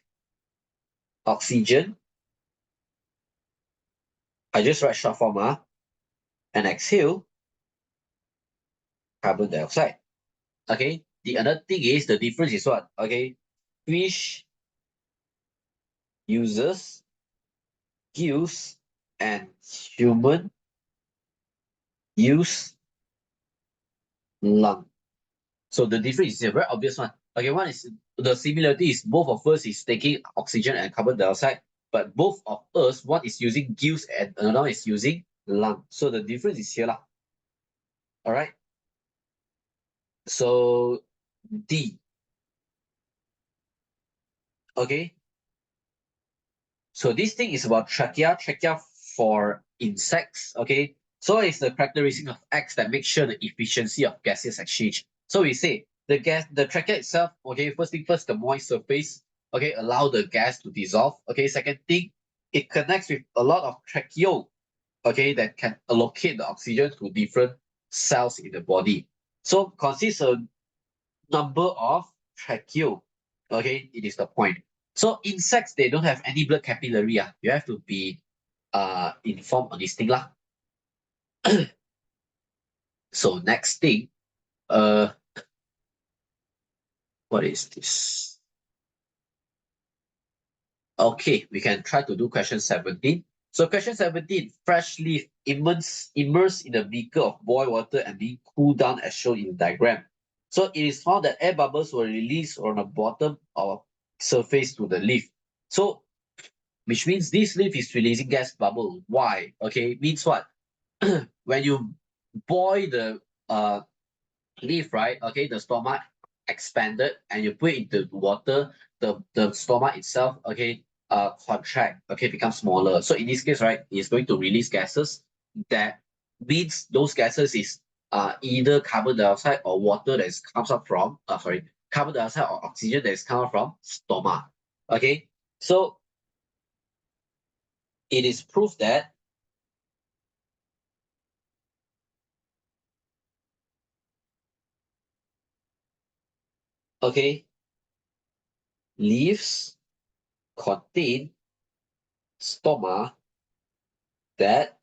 oxygen. I just write short form, and exhale carbon dioxide. Okay. The other thing is the difference is what? Okay. Fish uses gills and human use lung. So the difference is a very obvious one. Okay, one is the similarity is both of us is taking oxygen and carbon dioxide, but both of us, one is using gills and another is using lung. So the difference is here lah. All right. So D. Okay. So this thing is about trachea for insects. Okay. So it's the characteristic of X that makes sure the efficiency of gaseous exchange. So we say the trachea itself, okay, first thing first, the moist surface, okay, allow the gas to dissolve. Okay, second thing, it connects with a lot of tracheal, okay, that can allocate the oxygen to different cells in the body. So consists a number of tracheal, okay, it is the point. So insects, they don't have any blood capillary. You have to be informed on this thing lah. So next thing, uh, what is this? Okay, we can try to do question 17. So question 17, fresh leaf immersed in a beaker of boiled water and being cooled down as shown in the diagram. So it is found that air bubbles were released on the bottom or surface to the leaf. So which means this leaf is releasing gas bubble. Why? Okay, means what? When you boil the leaf, right? Okay, the stomach expanded and you put it into water, the stomach itself, okay, contract, okay, becomes smaller. So in this case, right, it's going to release gases. That means those gases is either carbon dioxide or water that is comes up from carbon dioxide or oxygen that is coming from stomach. Okay, so it is proof that okay, leaves contain stoma that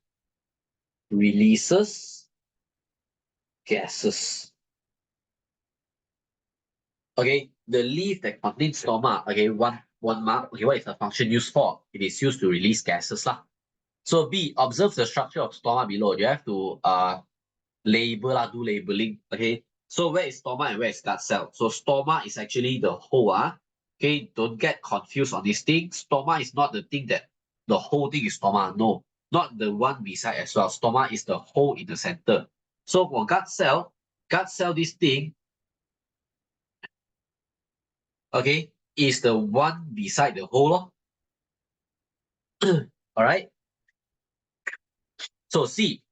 releases gases. Okay, the leaf that contains stoma, okay, one mark, okay, what is the function used for? It is used to release gases lah. So B, observe the structure of stoma below. You have to label lah, do labeling. Okay, so where is stoma and where is gut cell? So stoma is actually the whole. Okay, don't get confused on this thing. Stoma is not the thing that the whole thing is stoma. No, not the one beside as well. Stoma is the whole in the center. So for gut cell, this thing, okay, is the one beside the hole. All right. So see,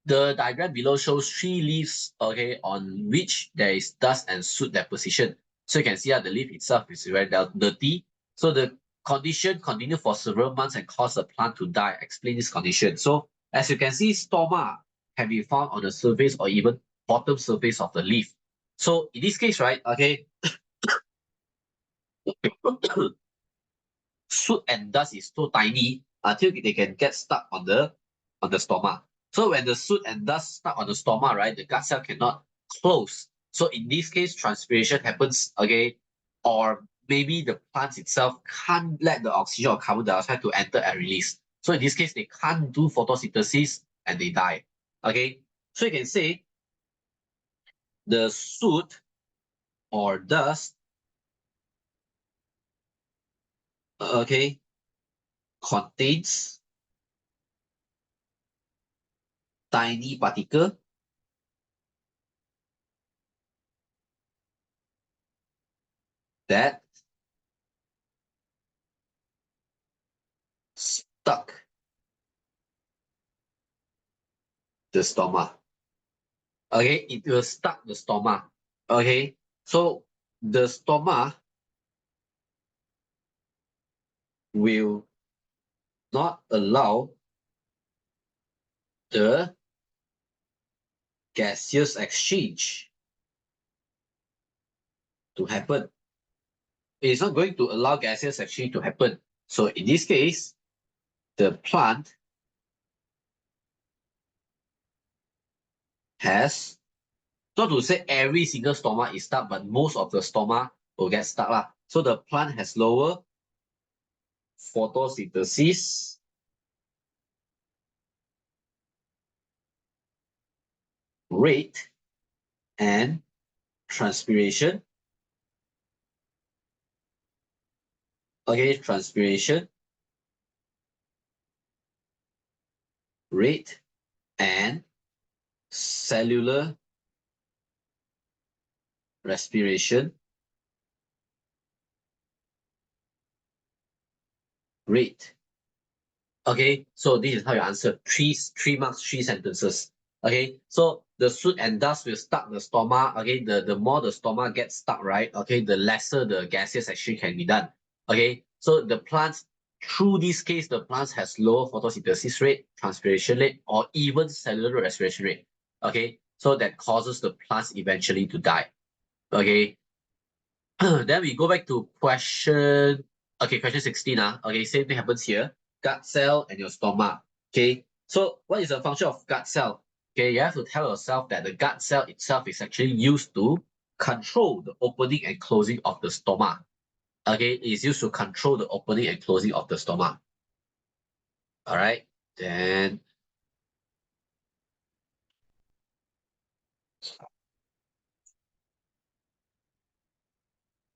the diagram below shows three leaves, okay, on which there is dust and soot deposition. So you can see that the leaf itself is very dirty. So the condition continued for several months and caused the plant to die. Explain this condition. So as you can see, stoma can be found on the surface or even bottom surface of the leaf. So in this case, right, okay, soot and dust is so tiny until they can get stuck on the stoma. So when the soot and dust stuck on the stoma, right, the gut cell cannot close. So in this case, transpiration happens, okay, or maybe the plant itself can't let the oxygen or carbon dioxide to enter and release. So in this case, they can't do photosynthesis and they die. Okay, so you can say the soot or dust, okay, contains tiny particle that stuck the stoma. Okay, it will stuck the stoma. Okay, so the stoma will not allow the gaseous exchange to happen. It is not going to allow gaseous exchange to happen. So in this case, the plant has, not to say every single stoma is stuck, but most of the stoma will get stuck lah. So the plant has lower photosynthesis rate and transpiration. Okay, transpiration rate and cellular respiration rate. Okay, so this is how you answer. Three marks, three sentences. Okay, so the soot and dust will stuck the stoma. Okay, the more the stoma gets stuck, right? Okay, the lesser the gaseous exchange can be done. Okay, so the plants, through this case, the plants has low photosynthesis rate, transpiration rate, or even cellular respiration rate. Okay, so that causes the plants eventually to die. Okay, then we go back to question. Okay, question 16. Okay, same thing happens here. Gut cell and your stomach. Okay, so what is the function of gut cell? Okay, you have to tell yourself that the gut cell itself is actually used to control the opening and closing of the stomach. Okay, it is used to control the opening and closing of the stomach. All right, then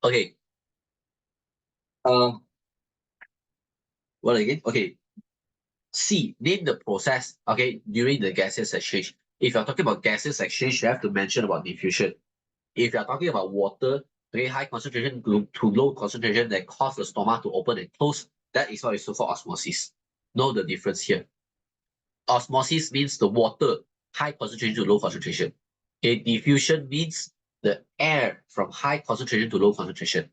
okay. Uh, what again? Okay. C, name the process. Okay, during the gaseous exchange. If you're talking about gaseous exchange, you have to mention about diffusion. If you're talking about water, okay, high concentration to low concentration that cause the stomach to open and close, that is what is called osmosis. Know the difference here. Osmosis means the water, high concentration to low concentration. Okay, diffusion means the air from high concentration to low concentration.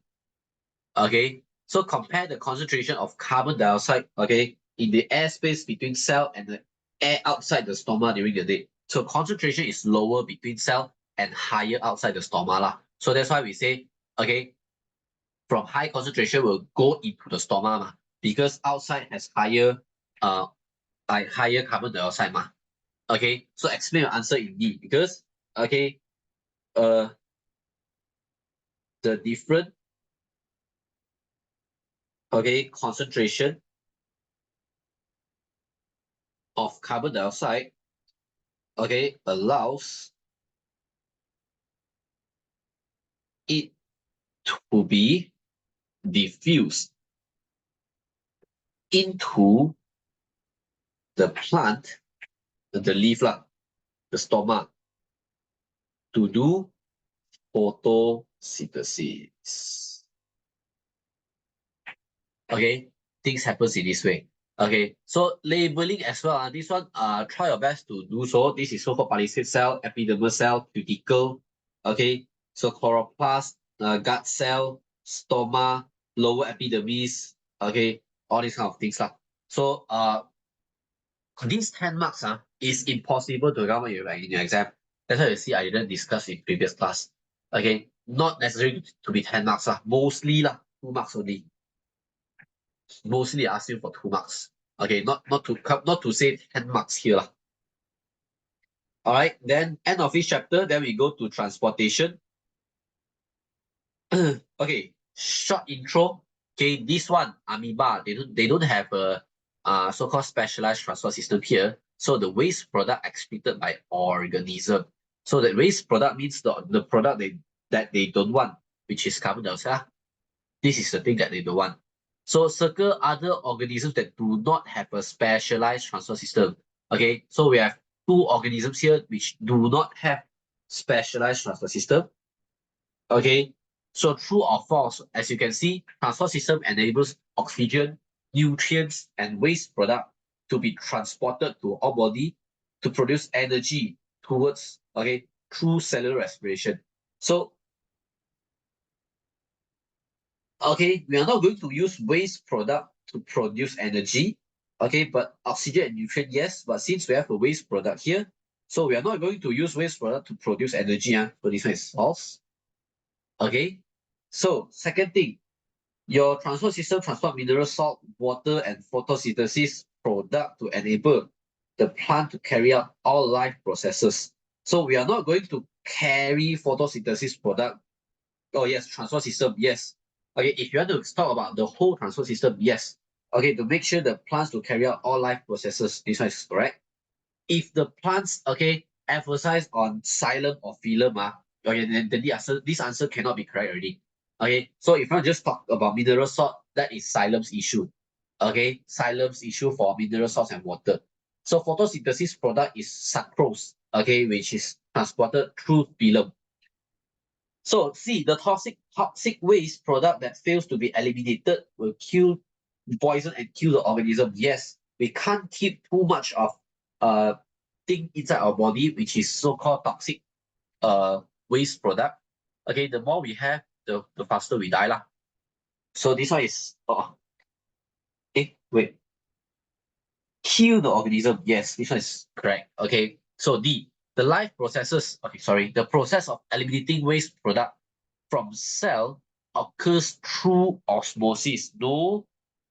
Okay, so compare the concentration of carbon dioxide, okay, in the airspace between cell and the air outside the stoma during the day. So concentration is lower between cell and higher outside the stoma lah. So that's why we say, okay, from high concentration will go into the stoma ma, because outside has higher carbon dioxide ma. Okay, so explain your answer in D, because okay, uh the different concentration of carbon dioxide allows it to be diffused into the plant, the leaf lah, the stoma, to do photosynthesis. Okay, things happens in this way. Okay, so labeling as well. This one, try your best to do so. This is so-called palisade cell, epidermal cell, cuticle. Okay, so chloroplast, gut cell, stoma, lower epidermis. Okay, all these kind of things lah. So these 10 marks is impossible to come in your exam. That's why you see I didn't discuss in previous class. Okay, not necessary to be 10 marks mostly 2 marks only. Mostly I ask you for 2 marks. Okay, not to say 10 marks here lah. All right, then end of each chapter, then we go to transportation. Okay, short intro. Okay, this one amoeba, they don't have a so-called specialized transport system here. So the waste product excreted by organism. So the waste product means the product that they don't want, which is carbon dioxide. This is the thing that they don't want. So circle other organisms that do not have a specialized transport system. Okay, so we have 2 organisms here which do not have specialized transport system. Okay, so true or false? As you can see, transport system enables oxygen nutrients and waste product to be transported to our body to produce energy towards, okay, through cellular respiration. So, okay, we are not going to use waste product to produce energy, okay, but oxygen and nutrient, yes, but since we have a waste product here, so we are not going to use waste product to produce energy, so this one is false, okay. So, second thing, your transport system transport mineral salt, water, and photosynthesis product to enable the plant to carry out all life processes. So we are not going to carry photosynthesis product. Oh yes, transport system, yes. Okay, if you want to talk about the whole transport system, yes. Okay, to make sure the plants to carry out all life processes, this one is correct. If the plants, okay, emphasize on xylem or phylum, okay, then this answer cannot be correct already. Okay, so if I just talk about mineral salt, that is xylem's issue. Okay, xylem's issue for mineral salts and water. So photosynthesis product is sucrose, okay, which is transported through phylum. So see, the toxic waste product that fails to be eliminated will kill, poison and kill the organism. Yes, we can't keep too much of uh thing inside our body, which is so-called toxic waste product. Okay, the more we have, the faster we die lah. So this one is wait, kill the organism. Yes, this one is correct. Okay, so D, the life processes. Okay, sorry, the process of eliminating waste product from cell occurs through osmosis. No,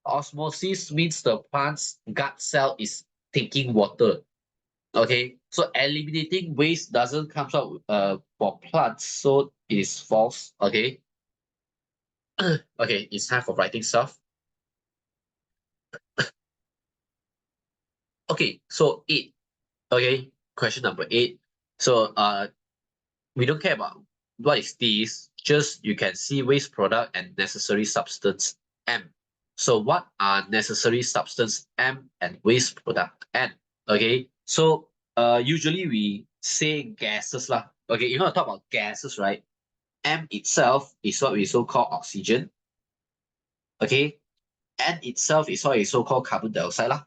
osmosis means the plant's gut cell is taking water. Okay, so eliminating waste doesn't come out for plants, so it is false. Okay, okay, it's time for writing stuff. Okay, so eight. Okay, question number 8. So we don't care about what is this, just you can see waste product and necessary substance M. So what are necessary substance M and waste product N? Okay, so usually we say gases lah. Okay, if you want to talk about gases, right? M itself is what we so call oxygen. Okay, N itself is what we so call carbon dioxide lah.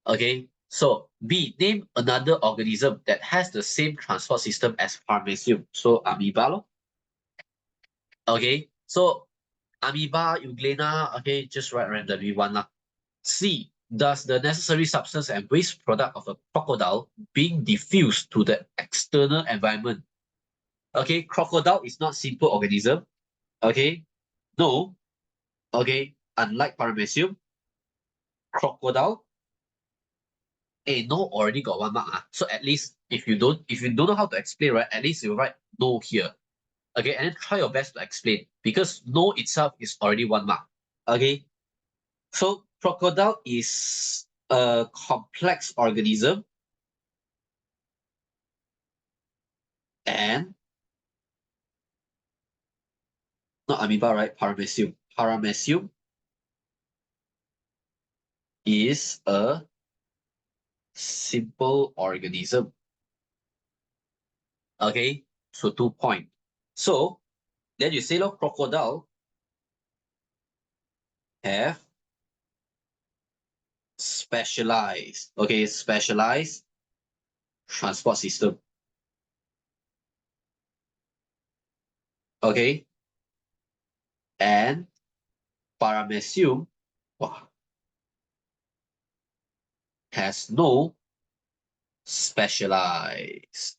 Okay, so B, name another organism that has the same transport system as paramecium. So amoeba lor. Okay, so amoeba, euglena, okay, just write randomly one lah. C, does the necessary substance and waste product of a crocodile being diffused to the external environment? Okay, crocodile is not simple organism. Okay, no. Okay, unlike paramecium, crocodile, no already got 1 mark. So at least if you don't know how to explain, right, at least you write no here. Okay, and then try your best to explain because no itself is already 1 mark. Okay, so crocodile is a complex organism and not amoeba, right? Paramecium. Paramecium is a simple organism. Okay, so 2 point. So then you say, look, crocodile have specialized, okay, specialized transport system. Okay, and paramecium has no specialized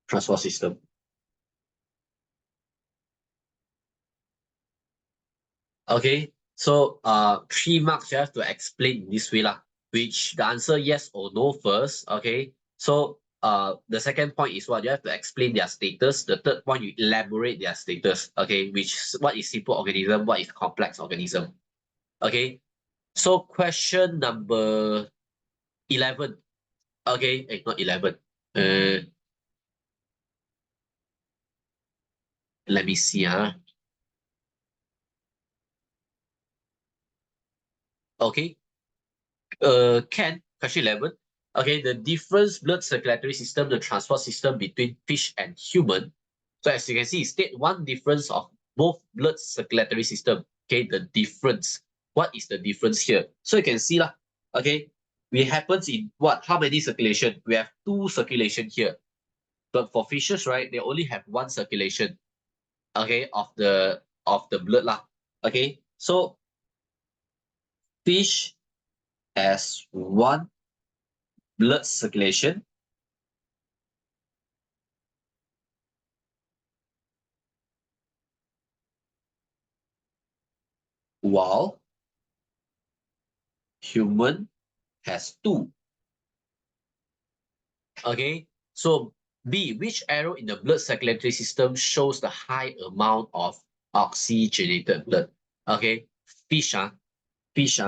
transport system. Okay, so 3 marks you have to explain this way lah, which the answer yes or no first. Okay, so the second point is what you have to explain their status. The third point you elaborate their status. Okay, which what is simple organism, what is complex organism. Okay, so question number 11. Okay, not 11. Let me see. Okay. Ken, question 11. Okay, the difference blood circulatory system, the transport system between fish and human. So as you can see, state one difference of both blood circulatory system. Okay, the difference. What is the difference here? So you can see lah. Okay, we happens in what? How many circulation? We have two circulation here. But for fishes, right, they only have one circulation. Okay, of the blood lah. Okay, so fish has one blood circulation, while human has two. Okay, so B, which arrow in the blood circulatory system shows the high amount of oxygenated blood? Okay, fish, fish,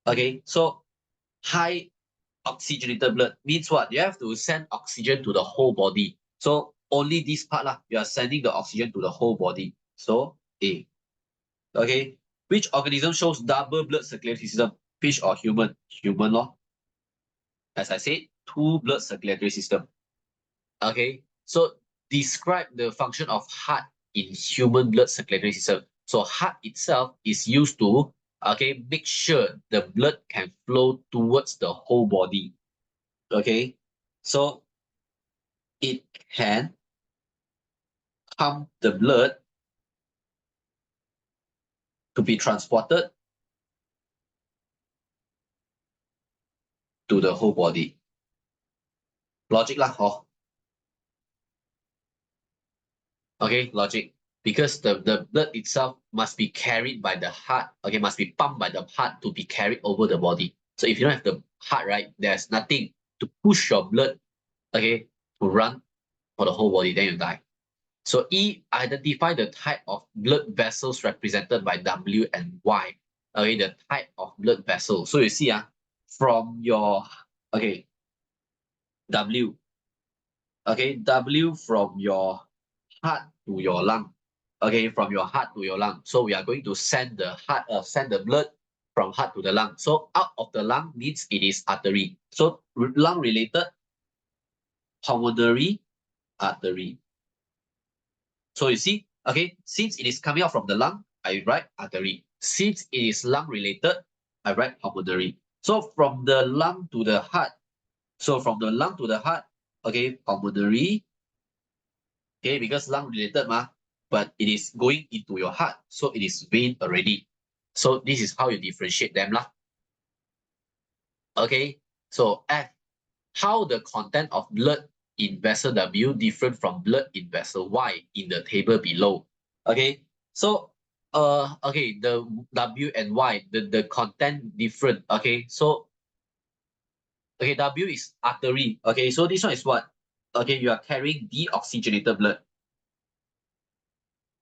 okay, so high oxygenated blood means what? You have to send oxygen to the whole body. So only this part lah, you are sending the oxygen to the whole body. So A. Okay, which organism shows double blood circulatory system? Fish or human? Human law. As I said, two blood circulatory system. Okay, so describe the function of heart in human blood circulatory system. So heart itself is used to make sure the blood can flow towards the whole body. Okay, so it can pump the blood to be transported to the whole body. Logic lah, oh. Okay, logic. Because the blood itself must be carried by the heart, okay, must be pumped by the heart to be carried over the body. So if you don't have the heart, right, there's nothing to push your blood, okay, to run for the whole body, then you die. So E, identify the type of blood vessels represented by W and Y. Okay, the type of blood vessel. So you see, from your, okay, W, okay, W from your heart to your lung. Okay, from your heart to your lung. So we are going to send the heart, send the blood from heart to the lung. So out of the lung means it is artery. So lung related, pulmonary artery. So you see, okay, since it is coming out from the lung, I write artery. Since it is lung related, I write pulmonary. So from the lung to the heart, so from the lung to the heart, okay, pulmonary, okay, because lung related but it is going into your heart, so it is vein already. So this is how you differentiate them lah. Okay, so F, how the content of blood in vessel W different from blood in vessel Y in the table below. Okay, so okay, the W and Y, the content different. Okay, so okay, W is artery. Okay, so this one is what? Okay, you are carrying deoxygenated blood.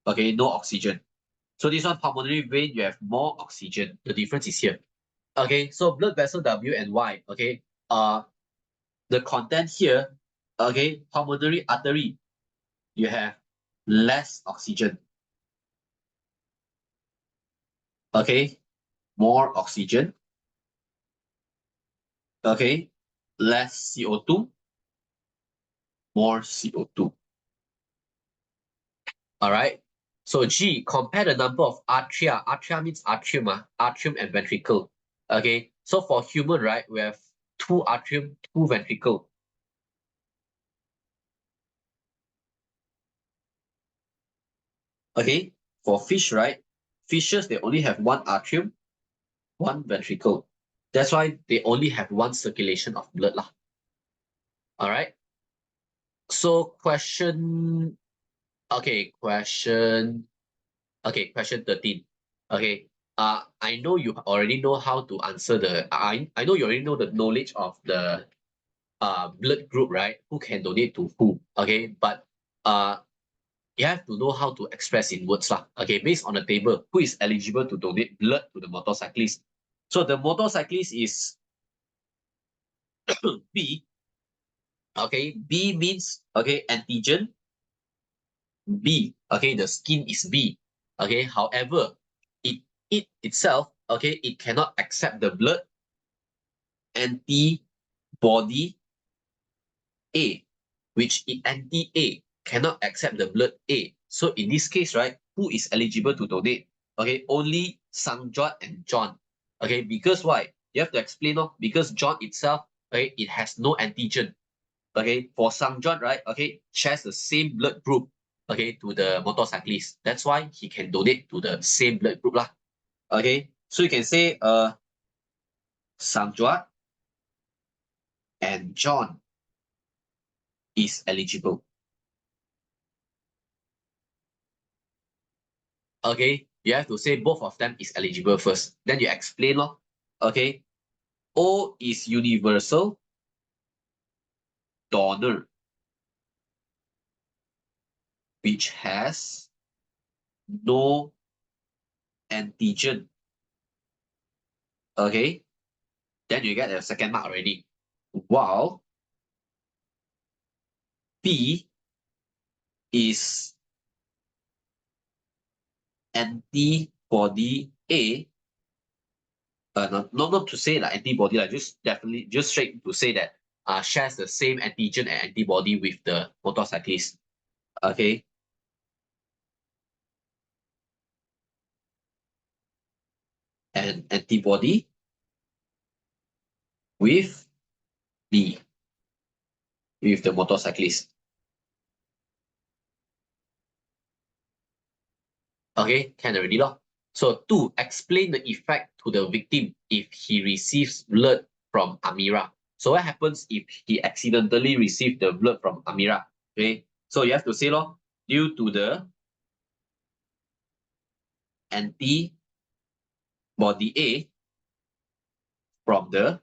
Okay, no oxygen. So this one, pulmonary vein, you have more oxygen. The difference is here. Okay, so blood vessel W and Y. Okay, the content here. Okay, pulmonary artery, you have less oxygen. Okay, more oxygen. Okay, less CO2, more CO2. All right. So G, compare the number of atria. Atria means atrium, atrium and ventricle. Okay. So for human, right, we have two atrium, two ventricle. Okay. For fish, right, fishes, they only have one atrium, one ventricle. That's why they only have one circulation of blood lah. All right. So question, okay, question 13. Okay. I know you already know how to answer I know you already know the knowledge of the blood group, right? Who can donate to who? Okay, but you have to know how to express in words lah. Okay, based on the table, who is eligible to donate blood to the motorcyclist? So the motorcyclist is B. Okay, B means okay antigen. B. Okay, the skin is B. Okay, however, it itself, okay, it cannot accept the blood. Anti body A, which anti-A cannot accept the blood A. So in this case, right, who is eligible to donate? Okay, only Sangjot and John. Okay, because why? You have to explain, because John itself, okay, it has no antigen. Okay, for Sangjot, right, okay, shares the same blood group, okay, to the motorcyclist. That's why he can donate to the same blood group lah. Okay, so you can say Sangjot and John is eligible. Okay, you have to say both of them is eligible first. Then you explain, lor. Okay, O is universal donor, which has no antigen. Okay, then you get a second mark already. While B is antibody A. Not to say like antibody, like just straight to say that shares the same antigen and antibody with the motorcyclist. Okay. And antibody with B, with the motorcyclist. Okay, can already lor. So 2, explain the effect to the victim if he receives blood from Amira. So what happens if he accidentally received the blood from Amira? Okay, so you have to say, lor, due to the antibody A from the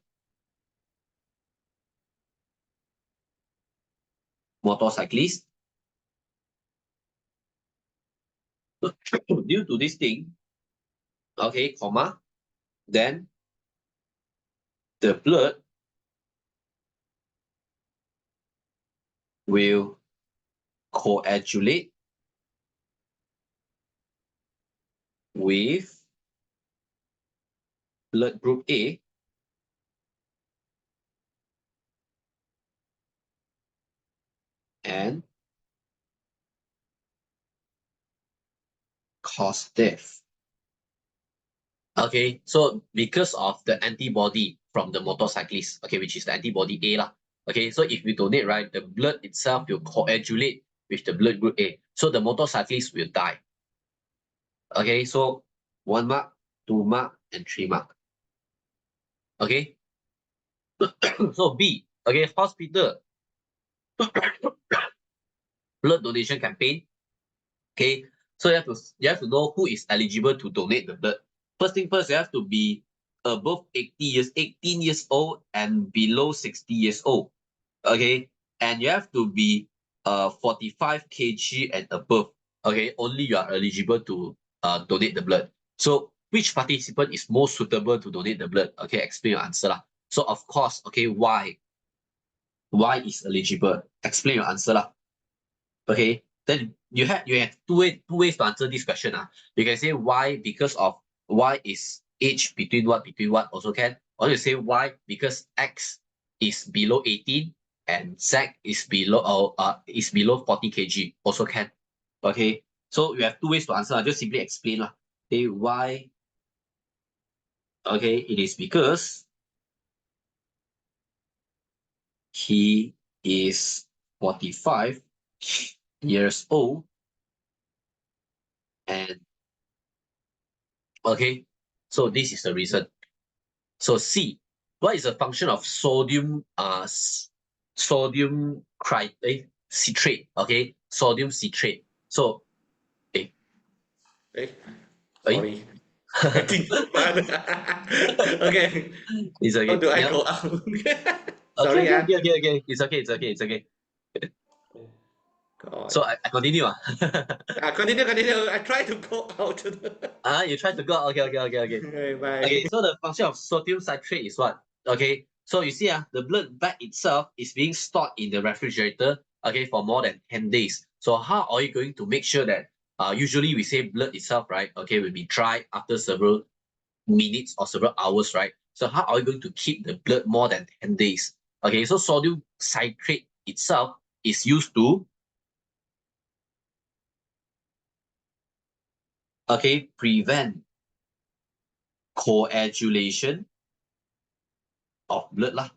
motorcyclist, due to this thing, okay, comma, then the blood will coagulate with blood group A and cause death. Okay, so because of the antibody from the motorcyclist, okay, which is the antibody A lah. Okay, so if we donate, right, the blood itself will coagulate with the blood group A. So the motorcyclist will die. Okay, so 1 mark, 2 mark, and 3 mark. Okay. So B, okay, hospital blood donation campaign. Okay, so you have to know who is eligible to donate the blood. First thing first, you have to be above 18 years old and below 60 years old. Okay, and you have to be 45 kg and above. Okay, only you are eligible to donate the blood. So which participant is most suitable to donate the blood? Okay, explain your answer lah. So of course, okay, why? Why is eligible? Explain your answer lah. Okay, then you have two ways to answer this question. You can say why because of y is age between what also can. Or you say why because x is below 18 and z is below 40 kg also can. Okay, so you have two ways to answer. I just simply explain lah. Okay, why? Okay, it is because he is 45 years old and okay, so this is the reason. So C, what is the function of sodium citrate? Okay, sodium citrate. So eh,
Eh,
eh.
sorry. I think okay.
It's
How
okay.
do I
Yeah.
go out?
Okay,
Sorry,
okay, okay, okay, okay. It's okay, it's okay, it's okay.
God.
So I continue.
Continue. I try to go out.
You try to go. Okay, okay, okay, okay.
Okay,
Okay,
bye.
so the function of sodium citrate is what? Okay, so you see, the blood bag itself is being stored in the refrigerator, okay, for more than 10 days. So how are you going to make sure that, usually we say blood itself, right, okay, will be dry after several minutes or several hours, right? So how are you going to keep the blood more than 10 days? Okay, so sodium citrate itself is used to prevent coagulation of blood lah.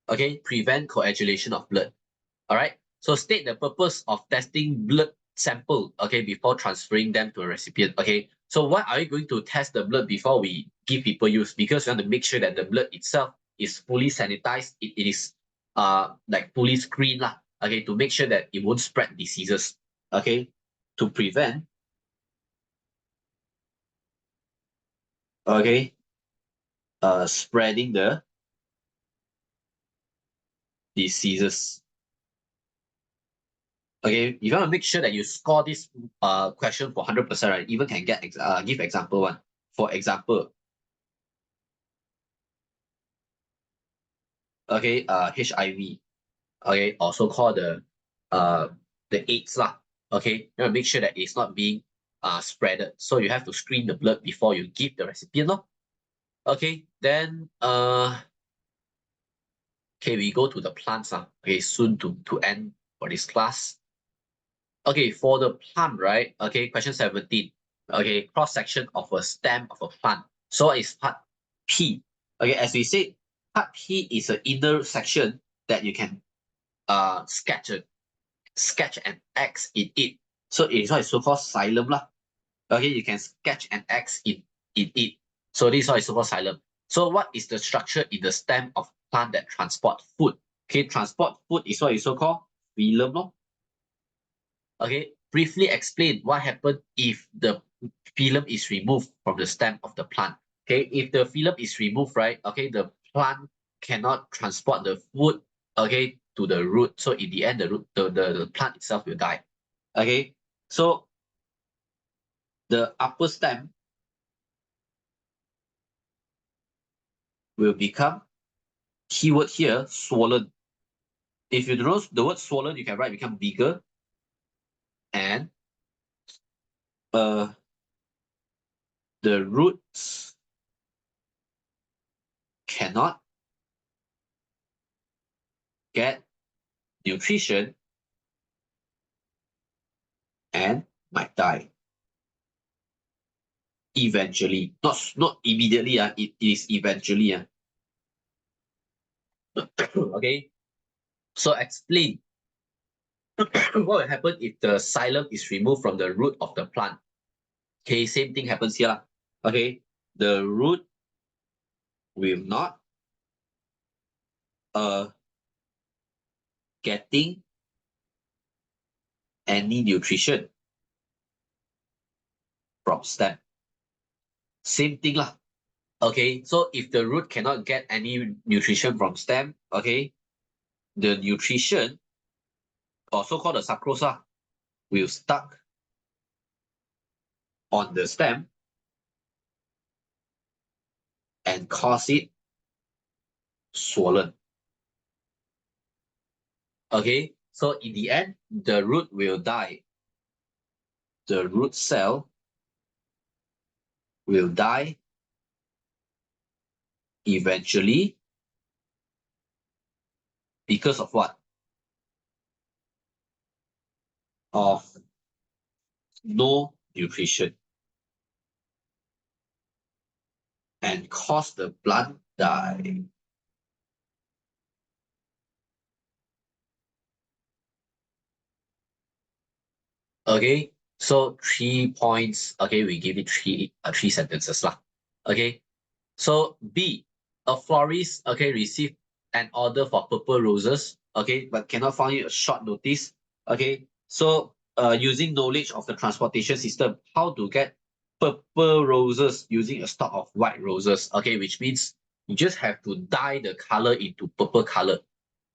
Okay, prevent coagulation of blood. All right. So state the purpose of testing blood sample, okay, before transferring them to a recipient. Okay. So why are you going to test the blood before we give people use? Because we want to make sure that the blood itself is fully sanitized. It is like fully screened lah. Okay, to make sure that it won't spread diseases. Okay, to prevent spreading the diseases. Okay, if you want to make sure that you score this question for 100%, right? Even can get give example one. For example, okay, HIV, okay, also called the AIDS lah. Okay, you want to make sure that it's not being spreaded. So you have to screen the blood before you give the recipient, lor. Okay, then okay, we go to the plants lah. Okay, soon to end for this class. Okay, for the plant, right? Okay, question 17. Okay, cross section of a stem of a plant. So it's part P. Okay, as we said, part P is an inner section that you can sketch an X in it. So it's what is so-called xylem lah. Okay, you can sketch an X in it. So this is what is so-called xylem. So what is the structure in the stem of plant that transport food? Okay, transport food is what is so-called phylum lor. Okay, briefly explain what happened if the phylum is removed from the stem of the plant. Okay, if the phylum is removed, right? Okay, the plant cannot transport the food, okay, to the root. So in the end, the plant itself will die. Okay, so the upper stem will become, keyword here, swollen. If you know the word swollen, you can write become bigger, and the roots cannot get nutrition and might die eventually. Not immediately, it is eventually. Okay, so explain what will happen if the xylem is removed from the root of the plant. Okay, same thing happens here. Okay, the root will not getting any nutrition from stem. Same thing lah. Okay, so if the root cannot get any nutrition from stem, okay, the nutrition, or so-called the sucrose will stuck on the stem and cause it swollen. Okay, so in the end, the root will die. The root cell will die eventually because of what? Of no nutrition, and cause the plant die. Okay, so 3 points. Okay, we give it three sentences lah. Okay, so B, a florist, okay, received an order for purple roses, okay, but cannot find it a short notice. Okay, so using knowledge of the transportation system, how to get purple roses using a stock of white roses, okay, which means you just have to dye the color into purple color.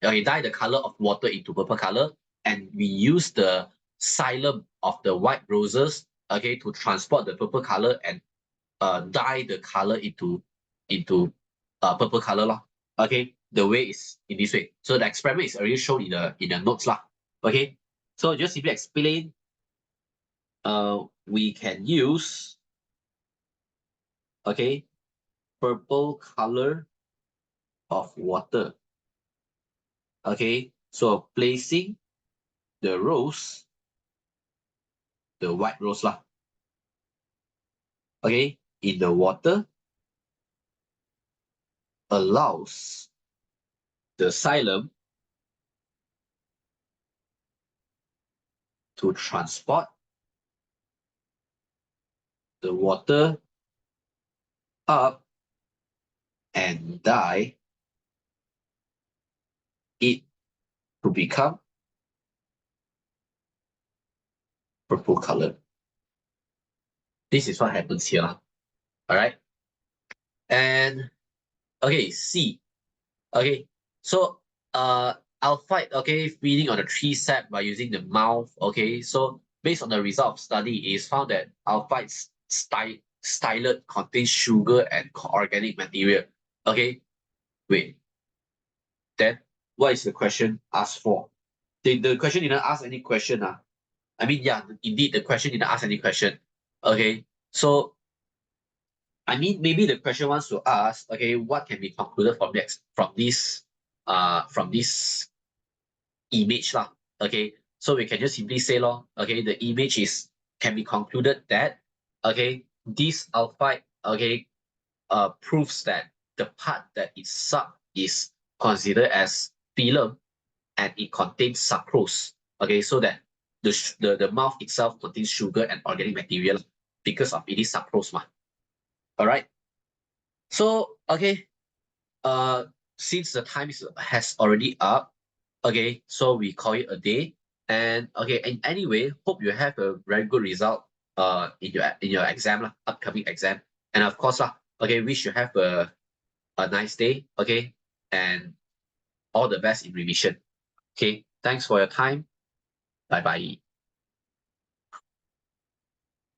Okay, dye the color of water into purple color, and we use the xylem of the white roses, okay, to transport the purple color and dye the color into purple color lah. Okay, the way is in this way. So the experiment is already shown in the notes lah. Okay, so just simply explain. We can use, okay, purple color of water. Okay, so placing the rows, the white rows lah, okay, in the water allows the xylem to transport the water up and dye it to become purple color. This is what happens here. All right. And okay, C. Okay, so I'll fight, okay, feeding on the tree sap by using the mouth. Okay, so based on the result of study, it is found that alpha stylet contains sugar and organic material. Okay, wait, then what is the question asked for? The question didn't ask any question. I mean, yeah, indeed, the question didn't ask any question. Okay, so I mean, maybe the question wants to ask, okay, what can be concluded from this image lah. Okay, so we can just simply say lor, okay, the image can be concluded that, okay, this alpha, okay, proves that the part that is sucked is considered as phylum and it contains sucrose. Okay, so that the mouth itself contains sugar and organic material because of it is sucrose ma. All right. So okay, uh, since the time has already up, okay, so we call it a day. And okay, and anyway, hope you have a very good result in your exam lah, upcoming exam. And of course lah, okay, wish you have a nice day, okay, and all the best in revision. Okay, thanks for your time. Bye bye.